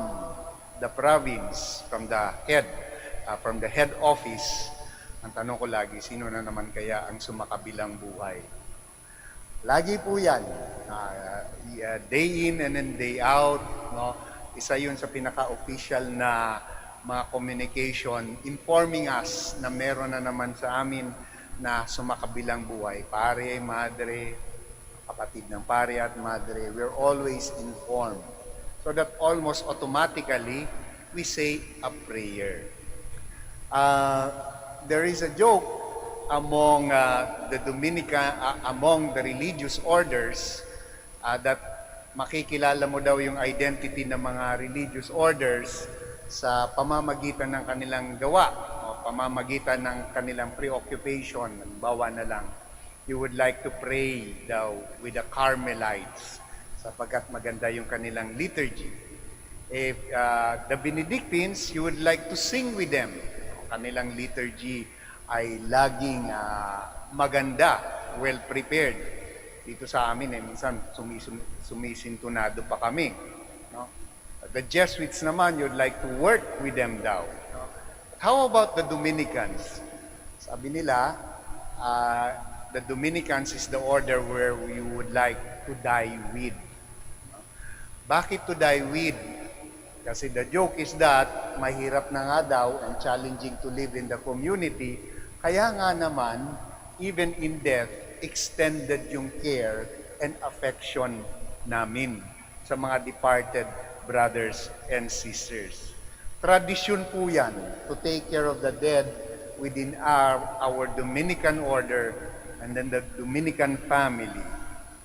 the province, from the head office, ang tanong ko lagi, sino na naman kaya ang sumakabilang buhay? Lagi po yan. Day in and then day out. No? Isa yun sa pinaka-official na mga communication informing us na meron na naman sa amin na sumakabilang buhay. Pare, madre, kapatid ng pare at madre, we're always informed. So that almost automatically, we say a prayer. There is a joke among the Dominican, among the religious orders, that makikilala mo daw yung identity ng mga religious orders sa pamamagitan ng kanilang gawa o pamamagitan ng kanilang preoccupation. Halimbawa na lang, you would like to pray daw with the Carmelites sapagkat maganda yung kanilang liturgy. If the Benedictines, you would like to sing with them. Kanilang liturgy ay laging maganda, well prepared. Dito sa amin, minsan sumisintunado pa kami. No? The Jesuits naman, you'd like to work with them daw. No? How about the Dominicans? Sabi nila, the Dominicans is the order where you would like to die with. Bakit to die with? Kasi the joke is that mahirap na nga daw and challenging to live in the community. Kaya nga naman, even in death, extended yung care and affection namin sa mga departed brothers and sisters. Tradisyon po yan to take care of the dead within our Dominican order and then the Dominican family.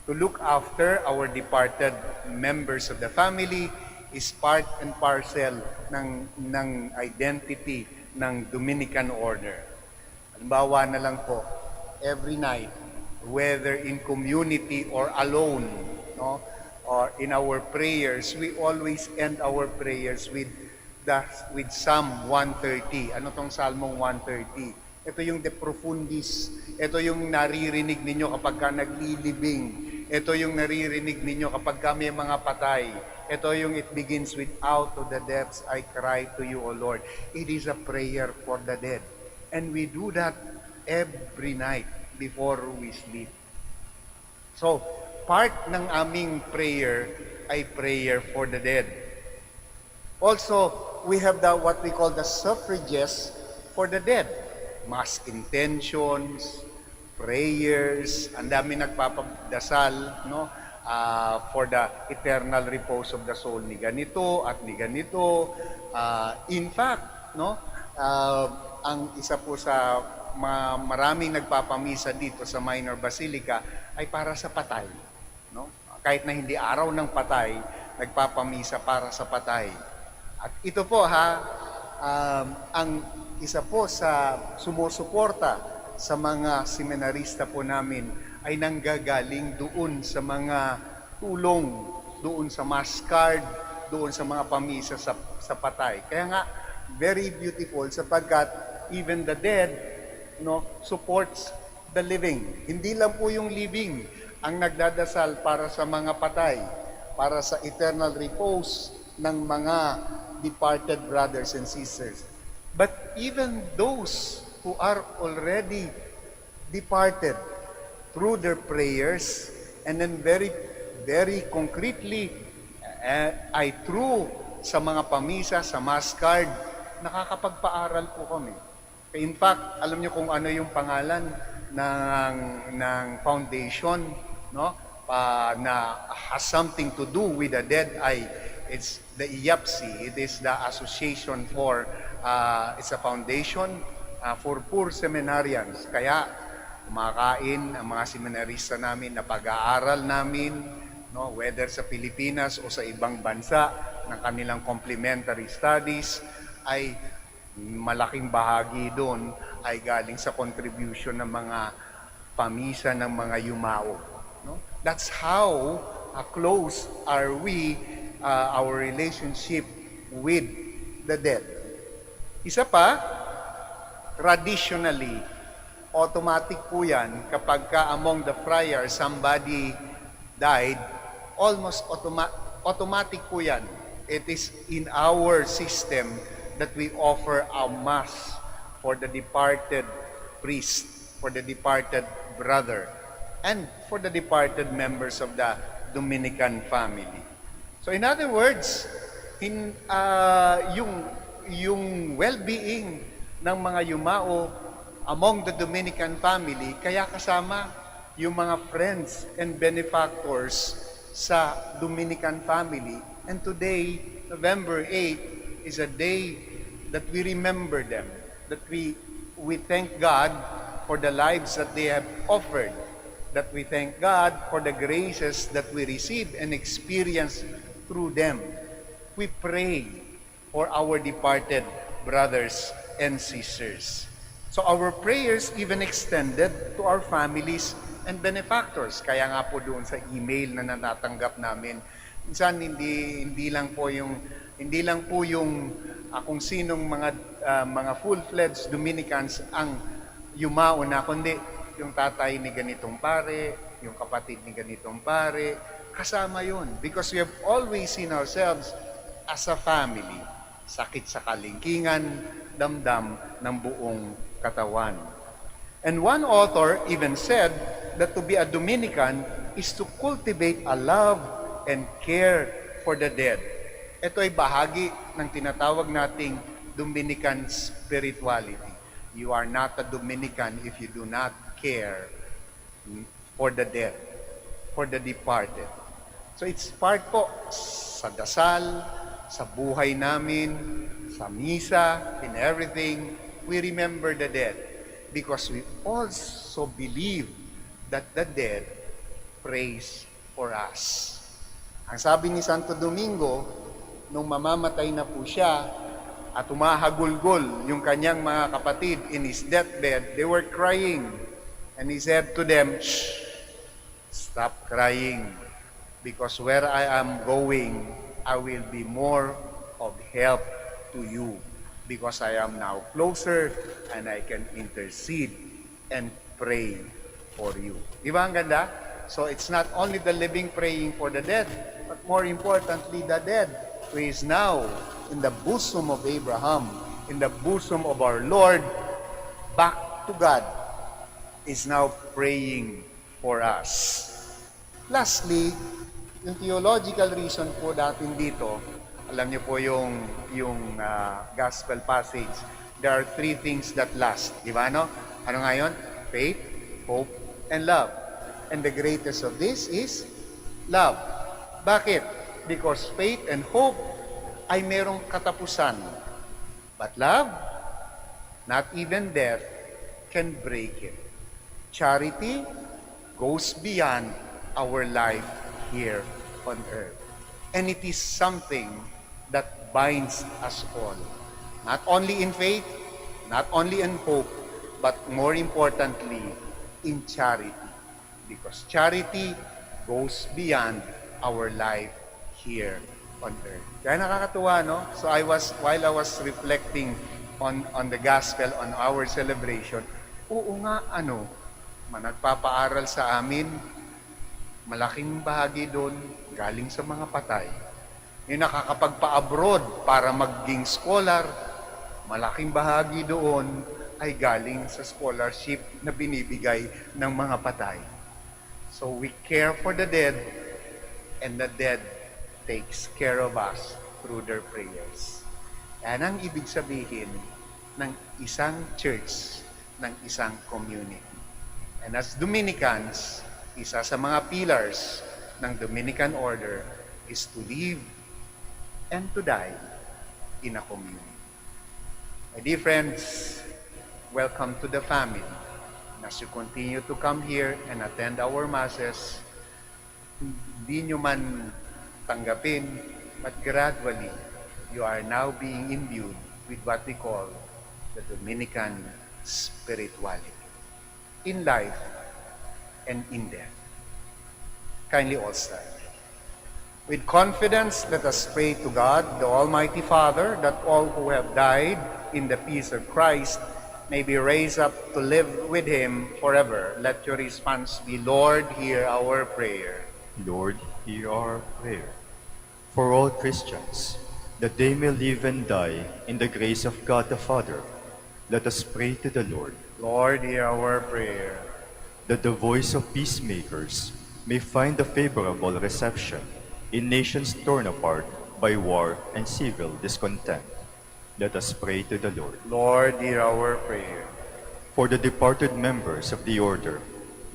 To look after our departed members of the family is part and parcel ng identity ng Dominican order. Halimbawa na lang po, every night, whether in community or alone, no, or in our prayers, we always end our prayers with Psalm 130. Ano tong Salmong 130? Ito yung De Profundis. Ito yung naririnig ninyo kapag ka naglilibing. Ito yung naririnig ninyo kapag kami mga patay. Ito yung it begins with, out of the depths I cry to you, O Lord. It is a prayer for the dead. And we do that every night before we sleep. So, part ng aming prayer ay prayer for the dead. Also, we have what we call the suffrages for the dead. Mass intentions, prayers, ang dami nagpapadasal, no? For the eternal repose of the soul ni ganito at ni ganito. In fact, no, ang isa po sa maraming nagpapamisa dito sa Minor Basilica ay para sa patay. No? Kahit na hindi araw ng patay, nagpapamisa para sa patay. At ito po ang isa po sa sumusuporta sa mga seminarista po namin ay nanggagaling doon sa mga tulong, doon sa mass card, doon sa mga pamisa sa patay. Kaya nga, very beautiful sapagkat even the dead, no, supports the living. Hindi lang po yung living ang nagdadasal para sa mga patay, para sa eternal repose ng mga departed brothers and sisters. But even those who are already departed, through their prayers, and then very, very concretely, ay through sa mga pamisa, sa mass card, nakakapagpaaral po kami. In fact, alam niyo kung ano yung pangalan ng foundation, no? Na has something to do with the dead, it's the IAPSI. It is the Association for, it's a foundation for poor seminarians. Kaya, kumakain ang mga seminarista namin na pag-aaral namin, no, whether sa Pilipinas o sa ibang bansa ng kanilang complementary studies, ay malaking bahagi doon ay galing sa contribution ng mga pamisa ng mga yumao. No? That's how close are we, our relationship with the dead. Isa pa, traditionally, automatic po yan kapag ka among the friars somebody died, almost automatic po yan. It is in our system that we offer a mass for the departed priest, for the departed brother. and for the departed members of the Dominican family. So in other words, yung well-being ng mga yumao among the Dominican family, kaya kasama yung mga friends and benefactors sa Dominican family. And today, November 8, is a day that we remember them, that we thank God for the lives that they have offered, that we thank God for the graces that we receive and experience through them. We pray for our departed brothers and sisters. So our prayers even extended to our families and benefactors. Kaya nga po doon sa email na natatanggap namin, minsan hindi lang po yung kung sinong mga full-fledged Dominicans ang yumao na, kundi yung tatay ni ganitong pare, yung kapatid ni ganitong pare, kasama yun. Because we have always seen ourselves as a family. Sakit sa kalingkingan, damdam ng buong katawan. And one author even said that to be a Dominican is to cultivate a love and care for the dead. Ito ay bahagi ng tinatawag nating Dominican spirituality. You are not a Dominican if you do not care for the dead, for the departed. So it's part po sa dasal, sa buhay namin, sa misa, in everything, we remember the dead because we also believe that the dead prays for us. Ang sabi ni Santo Domingo, nung mamamatay na po siya at umahagulgol yung kanyang mga kapatid in his deathbed, they were crying. And he said to them, "Shh, stop crying, because where I am going, I will be more of help to you, because I am now closer and I can intercede and pray for you." Di ba ang ganda? So it's not only the living praying for the dead, but more importantly, the dead who is now in the bosom of Abraham, in the bosom of our Lord, back to God, is now praying for us. Lastly, yung theological reason po natin dito, alam niyo po yung gospel passage, there are three things that last. Di ba, no? Ano nga yun? Faith, hope, and love. And the greatest of this is love. Bakit? Because faith and hope ay merong katapusan. But love, not even death can break it. Charity goes beyond our life here on earth. And it is something that binds us all. Not only in faith, not only in hope, but more importantly, in charity. Because charity goes beyond our life here on earth. Kaya nakakatuwa, no? So while I was reflecting on the gospel, on our celebration, oo nga, nagpapaaral sa amin, malaking bahagi doon galing sa mga patay. Yung nakakapagpa-abroad para maging scholar, malaking bahagi doon ay galing sa scholarship na binibigay ng mga patay. So we care for the dead, and the dead takes care of us through their prayers. Yan ang ibig sabihin ng isang church, ng isang community. And as Dominicans, isa sa mga pillars ng Dominican order is to live and to die in a community. My dear friends, welcome to the family. And as you continue to come here and attend our masses, hindi nyo man tanggapin, but gradually, you are now being imbued with what we call the Dominican spirituality. In life and in death. Kindly all stand. With confidence, let us pray to God, the Almighty Father, that all who have died in the peace of Christ may be raised up to live with Him forever. Let your response be, Lord, hear our prayer. Lord, hear our prayer. For all Christians, that they may live and die in the grace of God the Father, let us pray to the Lord. Lord, hear our prayer. that the voice of peacemakers may find a favorable reception in nations torn apart by war and civil discontent. Let us pray to the Lord. Lord, hear our prayer. For the departed members of the order,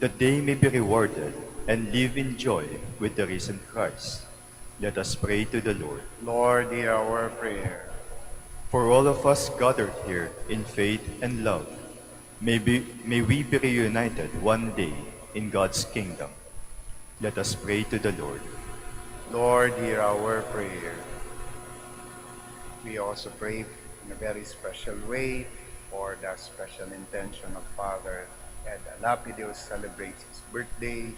that they may be rewarded and live in joy with the risen Christ. Let us pray to the Lord. Lord, hear our prayer. For all of us gathered here in faith and love, may we be reunited one day in God's kingdom. Let us pray to the Lord. Lord, hear our prayer. We also pray in a very special way for the special intention of Father Ed Alapide, who celebrates his birthday.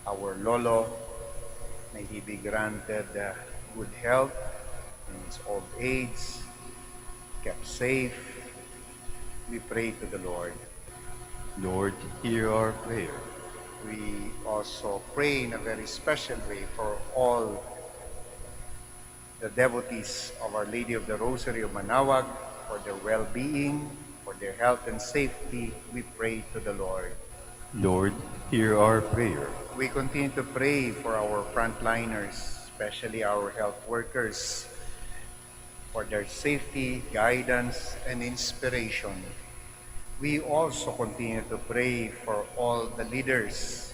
Our Lolo, may he be granted good health in his old age, kept safe. We pray to the Lord. Lord, hear our prayer. We also pray in a very special way for all the devotees of Our Lady of the Rosary of Manaoag, for their well-being, for their health and safety. We pray to the Lord. Lord, hear our prayer. We continue to pray for our frontliners, especially our health workers, for their safety, guidance, and inspiration. We also continue to pray for all the leaders,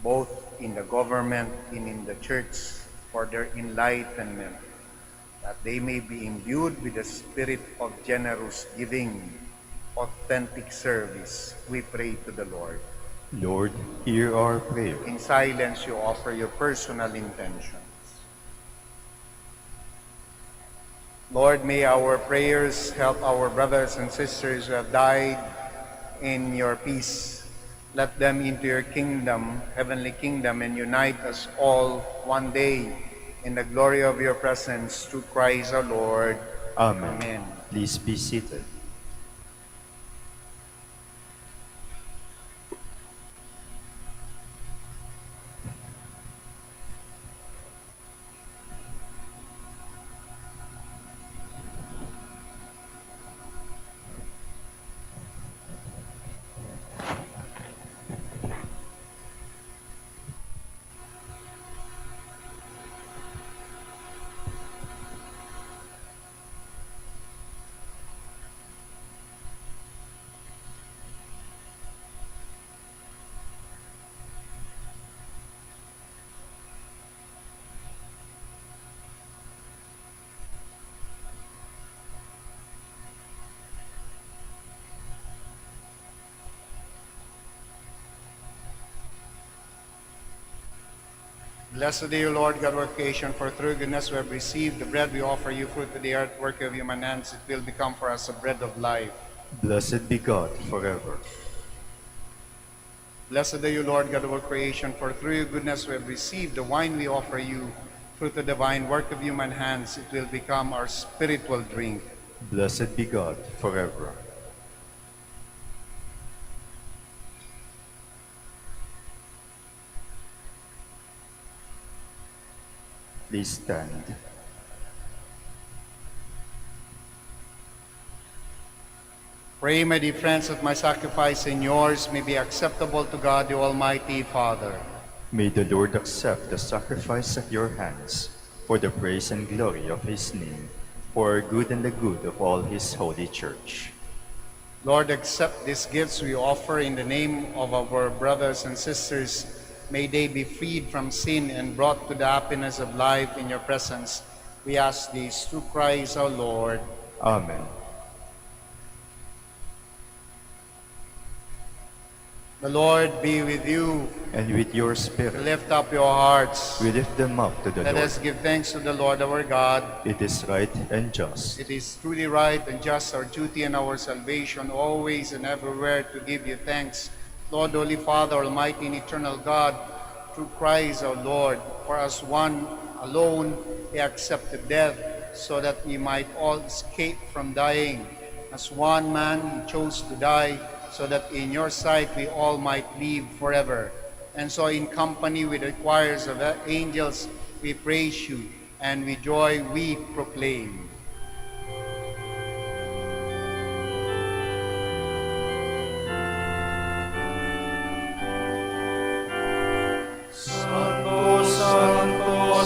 both in the government and in the church, for their enlightenment, that they may be imbued with the spirit of generous giving, authentic service. We pray to the Lord. Lord, hear our prayer. In silence, you offer your personal intentions. Lord, may our prayers help our brothers and sisters who have died in your peace. Let them into your kingdom, heavenly kingdom, and unite us all one day in the glory of your presence through Christ our Lord. Amen. Amen. Please be seated. Blessed are you, Lord God of our creation, for through goodness we have received the bread we offer you, fruit of the earth, work of human hands. It will become for us a bread of life. Blessed be God forever. Blessed are you, Lord God of our creation, for through your goodness we have received the wine we offer you, fruit of the divine work of human hands. It will become our spiritual drink. Blessed be God forever. Please stand. Pray, my dear friends, that my sacrifice and yours may be acceptable to God, the Almighty Father. May the Lord accept the sacrifice at your hands for the praise and glory of his name, for our good and the good of all his holy church. Lord, accept these gifts we offer in the name of our brothers and sisters. May they be freed from sin and brought to the happiness of life in your presence. We ask this through Christ our Lord. Amen. The Lord be with you. And with your spirit, Lift up your hearts. we lift them up to the Let Lord. us give thanks to the Lord our God. It is right and just. It is truly right and just, our duty and our salvation, always and everywhere to give you thanks. Lord, Holy Father, Almighty and eternal God, through Christ our Lord, for us one alone he accepted death, so that we might all escape from dying. As one man he chose to die, so that in your sight we all might live forever. And so in company with the choirs of angels, we praise you, and with joy we proclaim.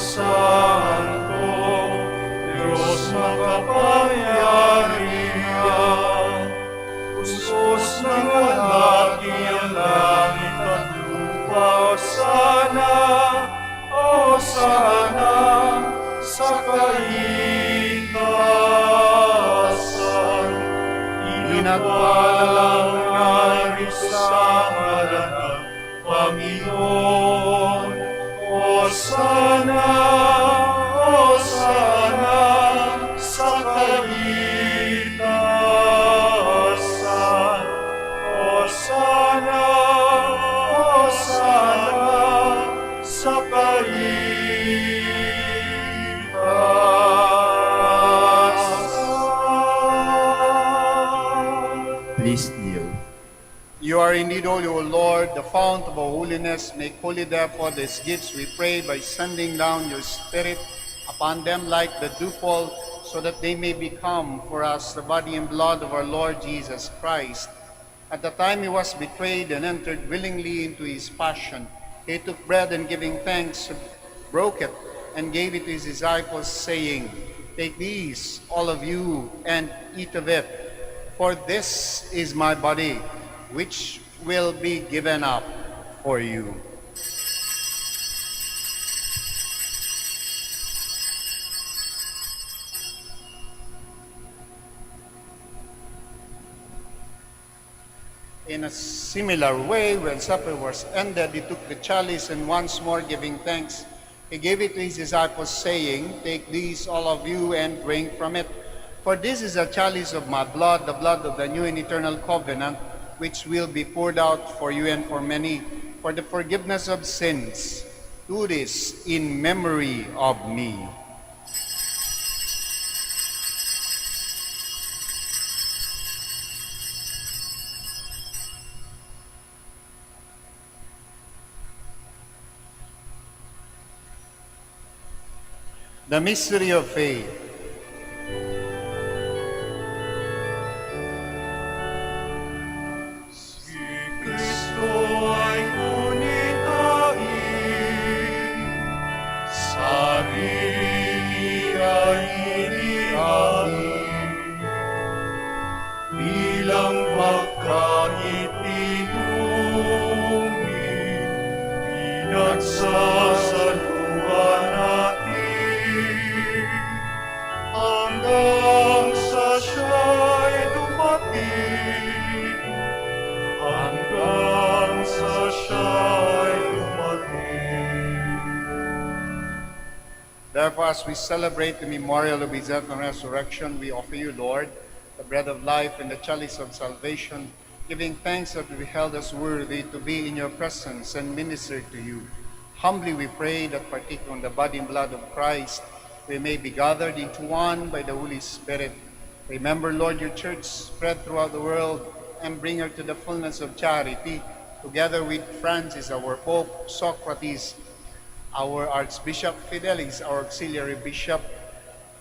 Santo, Diyos makapangyarihan, Diyos ng alaki ang langit at lupa, O sana, sa kaitasan. Inagpalang hari sa ngalan ng Panginoon, O sana, sa kaitasan. O sana, sa kaitasan. Please kneel. You are indeed holy, O Lord, the fount of all holiness. Make holy therefore these gifts, we pray, by sending down your Spirit upon them like the dewfall, so that they may become for us the body and blood of our Lord Jesus Christ. At the time he was betrayed and entered willingly into his passion, he took bread and giving thanks, broke it, and gave it to his disciples, saying, Take these, all of you, and eat of it, for this is my body, which will be given up for you. In a similar way, when supper was ended, he took the chalice, and once more giving thanks, he gave it to his disciples, saying, Take these, all of you, and drink from it. For this is a chalice of my blood, the blood of the new and eternal covenant, which will be poured out for you and for many, for the forgiveness of sins. Do this in memory of me. The mystery of faith. Si Kristo ay kunitain, sarili ay inihain, bilang pagkaitidumi, pinagsasaluhan natin, hanggang sa siya'y dumating, hanggang sa siya'y dumating. Therefore, as we celebrate the memorial of his death and resurrection, we offer you, Lord, the bread of life and the chalice of salvation, giving thanks that we held us worthy to be in your presence and minister to you. Humbly we pray that, partaking on the body and blood of Christ, we may be gathered into one by the Holy Spirit. Remember, Lord, your church spread throughout the world, and bring her to the fullness of charity, together with Francis, our Pope, Socrates, our Archbishop Fidelis, our Auxiliary Bishop,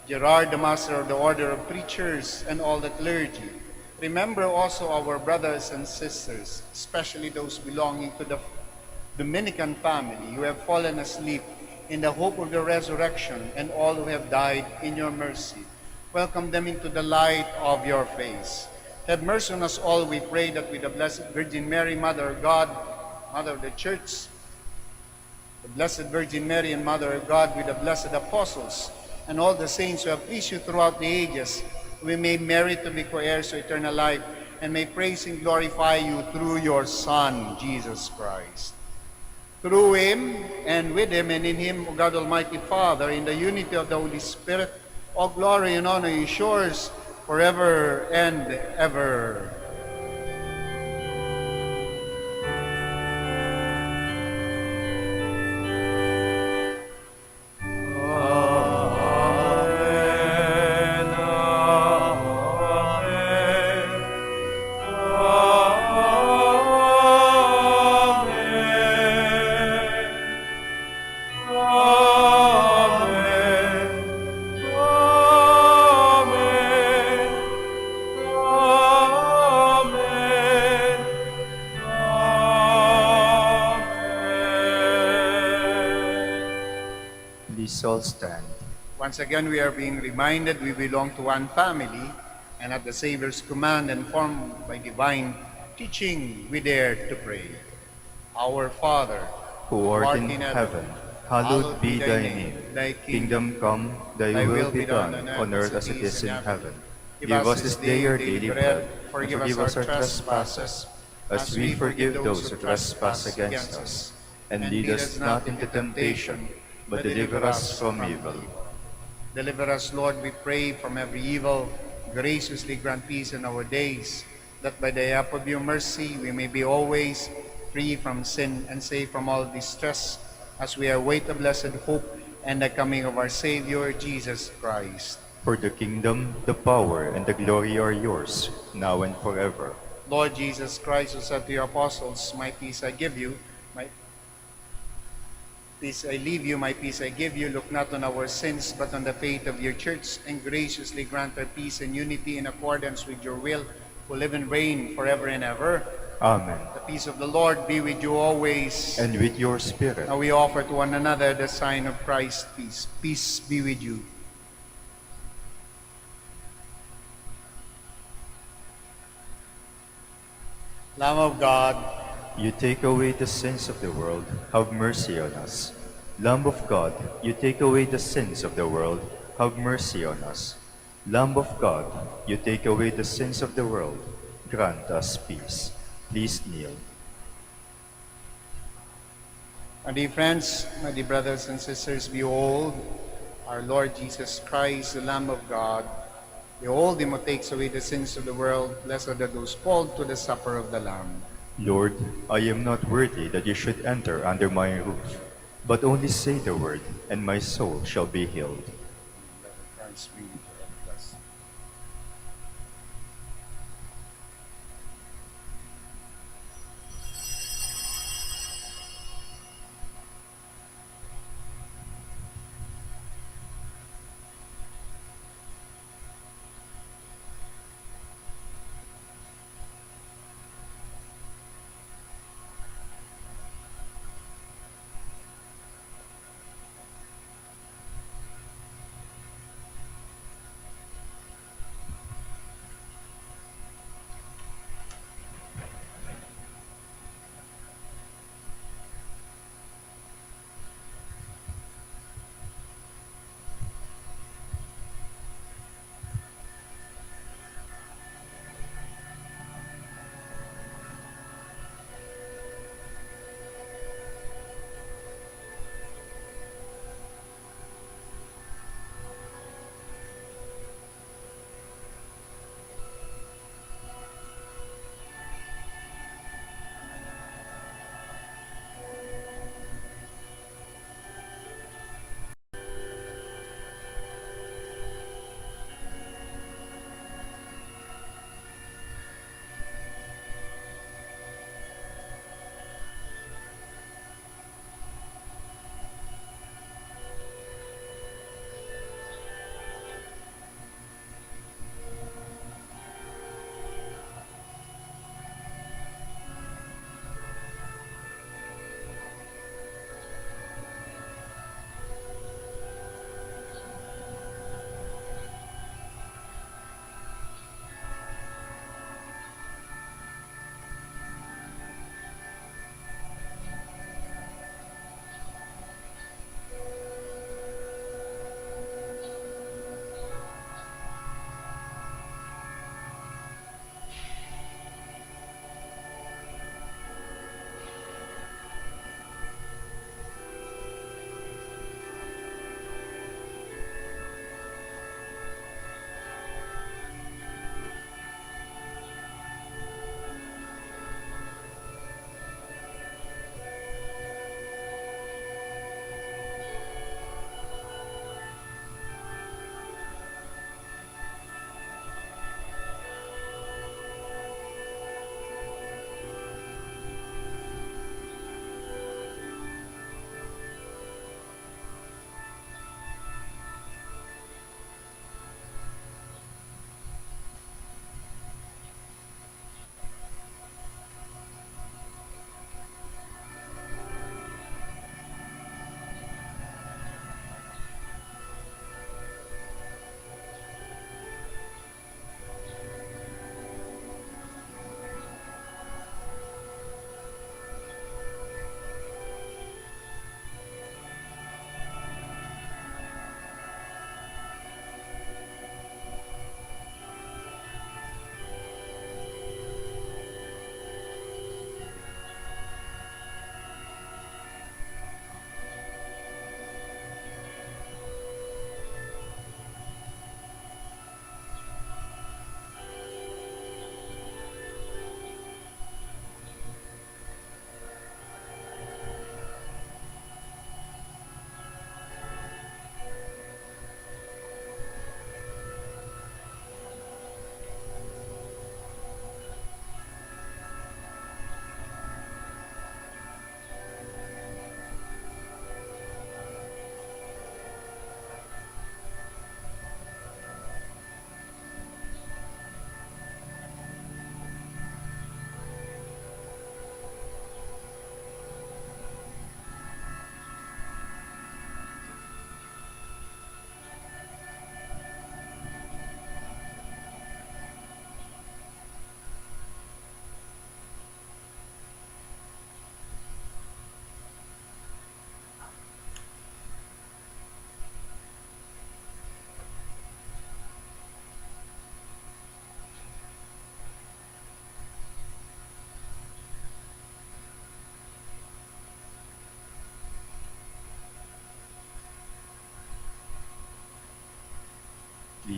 Gerard, the Master of the Order of Preachers, and all the clergy. Remember also our brothers and sisters, especially those belonging to the Dominican family who have fallen asleep in the hope of the resurrection, and all who have died in your mercy. Welcome them into the light of your face. Have mercy on us all, we pray, that with the Blessed Virgin Mary, Mother of God, Mother of the Church, the Blessed Virgin Mary and Mother of God, with the blessed apostles, and all the saints who have pleased you throughout the ages, we may merit to be co-heirs to eternal life, and may praise and glorify you through your Son, Jesus Christ. Through him, and with him, and in him, O God Almighty Father, in the unity of the Holy Spirit, all glory and honor is yours forever and ever. all stand. Once again, we are being reminded we belong to one family, and at the Savior's command and formed by divine teaching, we dare to pray. Our Father, Who art in heaven, hallowed be thy name. Thy Kingdom come, thy will be done, on earth as it is in heaven. Give us this day our daily bread, and forgive us our trespasses, as we forgive those who trespass against us. And lead us not into temptation, but deliver us from evil. Deliver us, Lord, we pray, from every evil. Graciously grant peace in our days, that by the help of your mercy we may be always free from sin and safe from all distress, as we await the blessed hope and the coming of our Savior, Jesus Christ. For the kingdom, the power, and the glory are yours, now and forever. Lord Jesus Christ, who said to your apostles, my peace I give you, my peace I leave you, my peace I give you. Look not on our sins, but on the faith of your church, and graciously grant our peace and unity in accordance with your will, who live and reign forever and ever. Amen. The peace of the Lord be with you always. And with your spirit. Now we offer to one another the sign of Christ's peace. Peace be with you. Lamb of God, You take away the sins of the world, have mercy on us. Lamb of God, you take away the sins of the world, have mercy on us. Lamb of God, you take away the sins of the world, grant us peace. Please kneel. my dear friends, my dear brothers and sisters, behold our Lord Jesus Christ, the Lamb of God. Behold him who takes away the sins of the world. Blessed are those called to the supper of the Lamb. Lord, I am not worthy that you should enter under my roof, but only say the word, and my soul shall be healed. Christ be with us.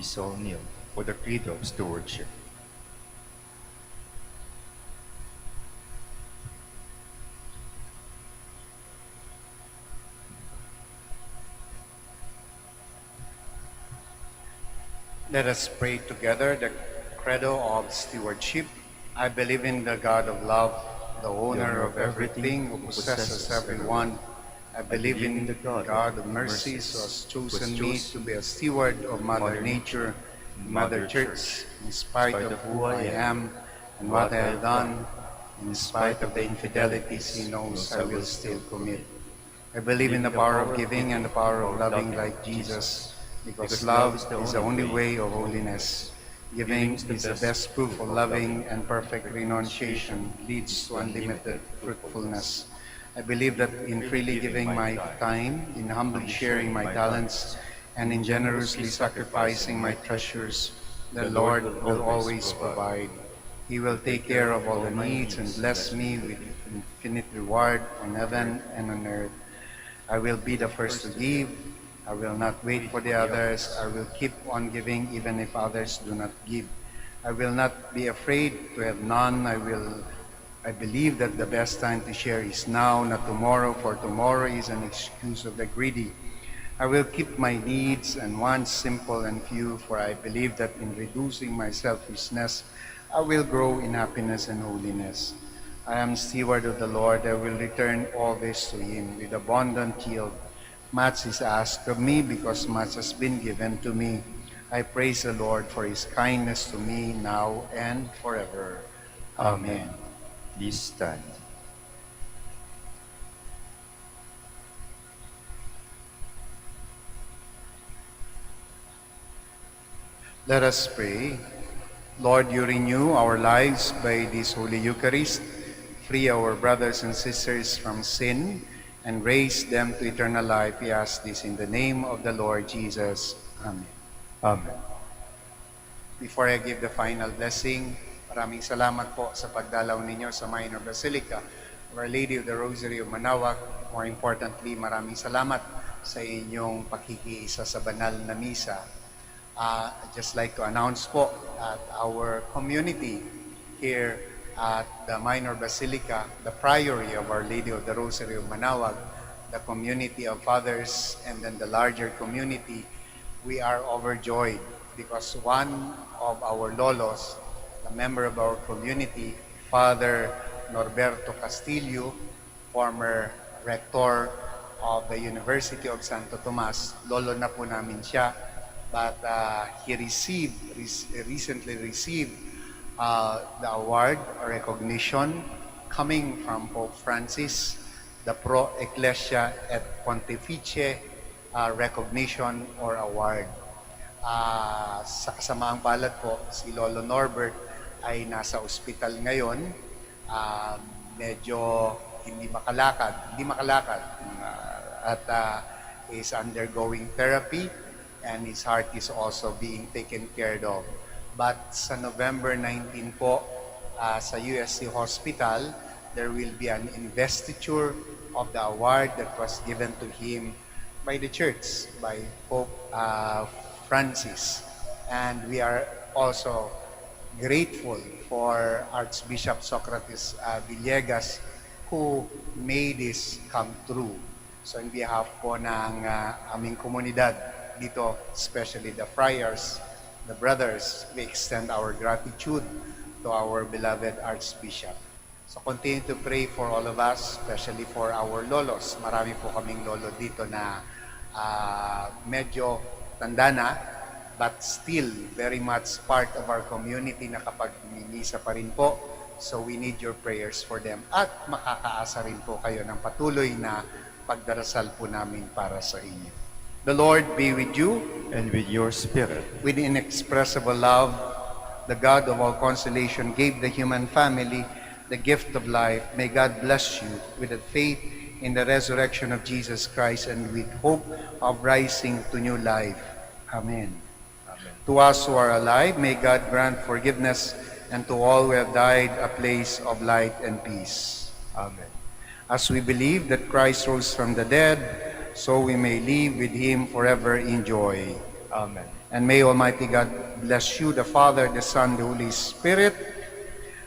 Please all kneel for the creed of stewardship. Let us pray together the credo of stewardship. I believe in the God of love, the owner of everything, who possesses everyone. I believe in the God of mercies, who has chosen me to be a steward of Mother Nature, Mother Church, in spite of who I am and what I have done, in spite of the infidelities he knows I will still commit. I believe in the power of giving and the power of loving like Jesus, because love is the only way of holiness. Giving is the best proof of loving, and perfect renunciation leads to unlimited fruitfulness. I believe that in freely giving my time, in humbly sharing my talents, and in generously sacrificing my treasures, the Lord will always provide. He will take care of all the needs and bless me with infinite reward on heaven and on earth. I will be the first to give. I will not wait for the others. I will keep on giving even if others do not give. I will not be afraid to have none. I believe that the best time to share is now, not tomorrow, for tomorrow is an excuse of the greedy. I will keep my needs and wants simple and few, for I believe that in reducing my selfishness, I will grow in happiness and holiness. I am steward of the Lord. I will return all this to him with abundant yield. Much is asked of me because much has been given to me. I praise the Lord for his kindness to me now and forever. Amen. Please stand. Let us pray. Lord, you renew our lives by this Holy Eucharist. Free our brothers and sisters from sin and raise them to eternal life. We ask this in the name of the Lord Jesus. Amen. Amen. Before I give the final blessing, maraming salamat po sa pagdalaw ninyo sa Minor Basilica of Our Lady of the Rosary of Manaoag. More importantly, maraming salamat sa inyong pakikiisa sa banal na misa. I'd just like to announce po at our community here at the Minor Basilica, the Priory of Our Lady of the Rosary of Manaoag, the community of fathers, and then the larger community, we are overjoyed because one of our lolos, a member of our community, Father Norberto Castillo, former rector of the University of Santo Tomas, lolo na po namin siya, but he recently received the award, recognition coming from Pope Francis, the Pro Ecclesia et Pontifice recognition or award. Sa kasamaang palad po, si Lolo Norbert ay nasa ospital ngayon. Medyo hindi makalakad at is undergoing therapy, and his heart is also being taken care of. But sa November 19 po, sa USC Hospital, there will be an investiture of the award that was given to him by the Church, by Pope Francis. And we are also grateful for Archbishop Socrates Villegas who made this come true. So in behalf po ng aming komunidad dito, especially the friars, the brothers, we extend our gratitude to our beloved Archbishop. So continue to pray for all of us, especially for our lolos. Marami po kaming lolo dito na medyo tanda na, but still very much part of our community na kapag mimisa pa rin po. So we need your prayers for them. At makakaasa rin po kayo ng patuloy na pagdarasal po namin para sa inyo. The Lord be with you. And with your spirit. With inexpressible love, the God of all consolation gave the human family the gift of life. May God bless you with the faith in the resurrection of Jesus Christ and with hope of rising to new life. Amen. Amen. To us who are alive, may God grant forgiveness, and to all who have died, a place of light and peace. Amen. As we believe that Christ rose from the dead, so we may live with him forever in joy. Amen. And may Almighty God bless you, the Father, the Son, the Holy Spirit.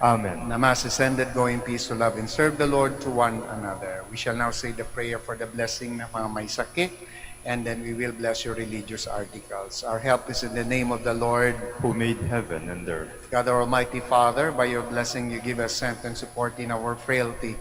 Amen. The Mass is ended. Go in peace to love and serve the Lord to one another. We shall now say the prayer for the blessing ng mga may sakit, and then we will bless your religious articles. Our help is in the name of the Lord, Who made heaven and earth. God, our Almighty Father. By your blessing, you give us strength and support in our frailty.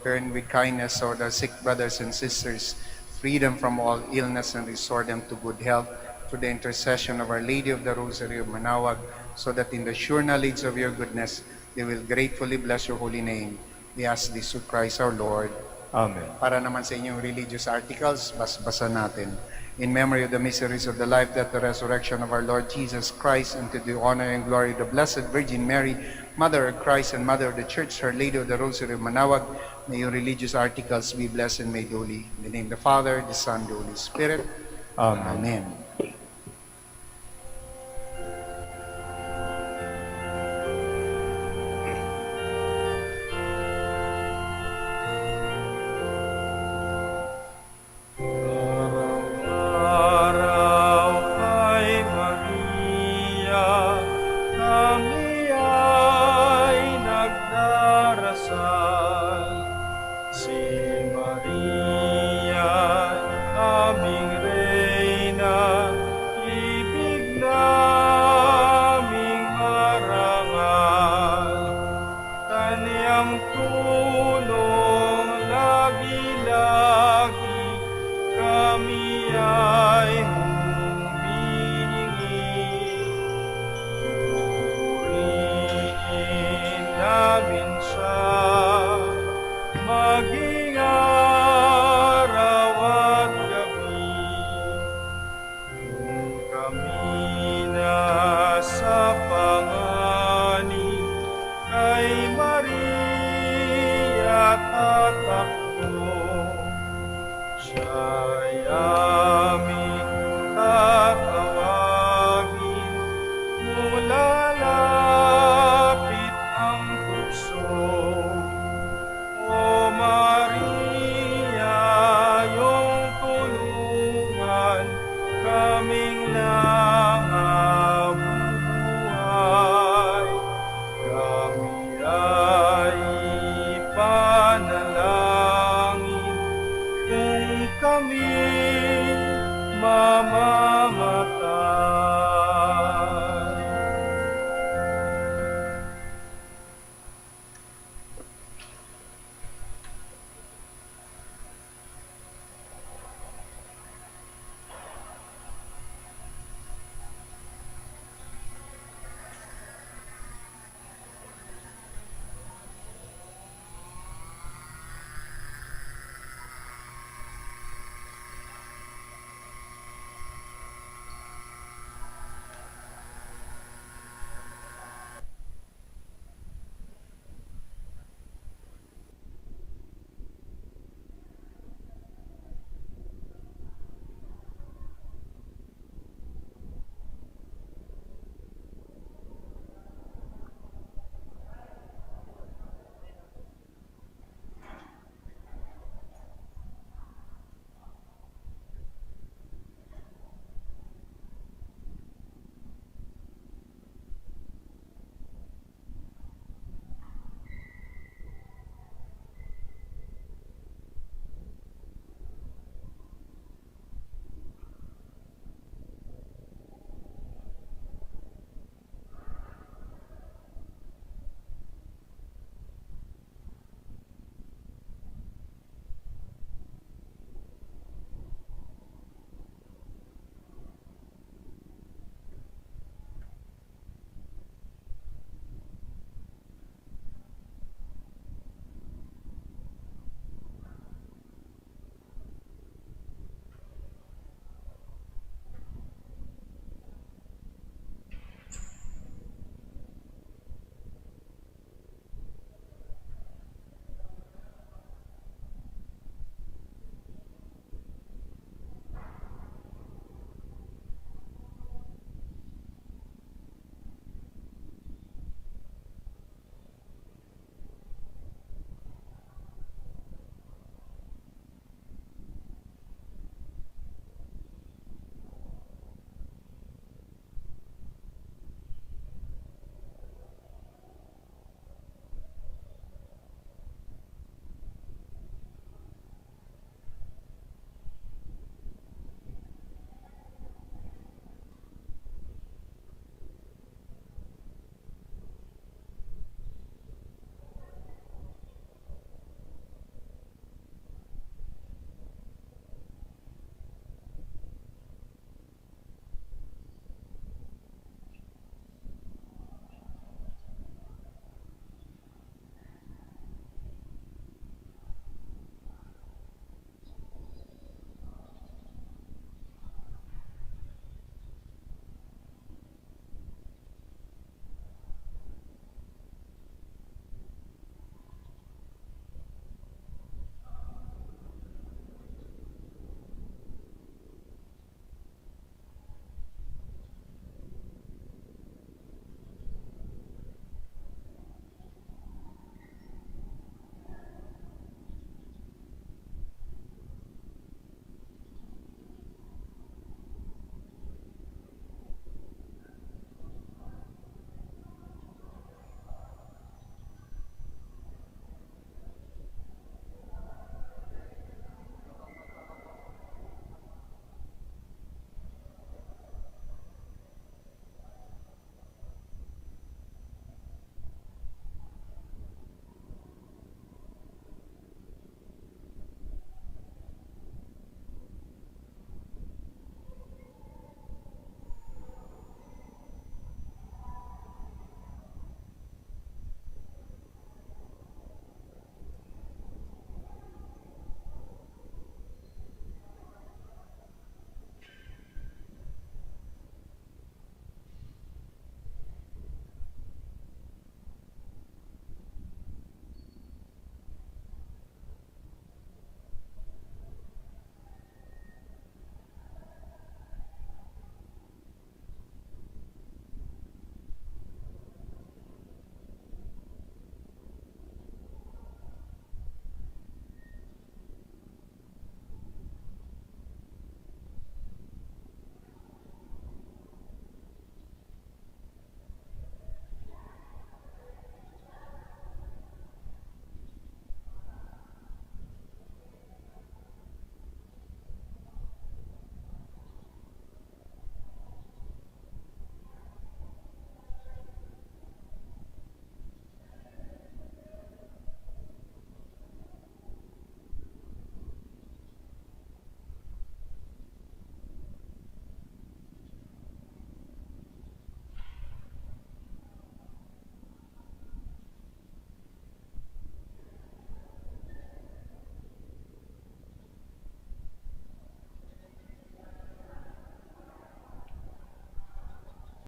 Turn with kindness toward our sick brothers and sisters, freedom from all illness, and restore them to good health through the intercession of Our Lady of the Rosary of Manaoag, so that in the sure knowledge of your goodness, they will gratefully bless your holy name. We ask this through Christ our Lord. Amen. Para naman sa inyong religious articles, basa natin. In memory of the mysteries of the life, death, the resurrection of our Lord Jesus Christ, and to the honor and glory of the Blessed Virgin Mary, Mother of Christ and Mother of the Church, Our Lady of the Rosary of Manaoag, may your religious articles be blessed and made holy. In the name of the Father, the Son, the Holy Spirit. Amen. Amen. Araw-araw kay Maria, kami ay nagdarasal. Si Maria, aming Reyna, ibig naming marangal. Kanyang tulong lagi-lagi kami ay humihingi. Purihin namin siya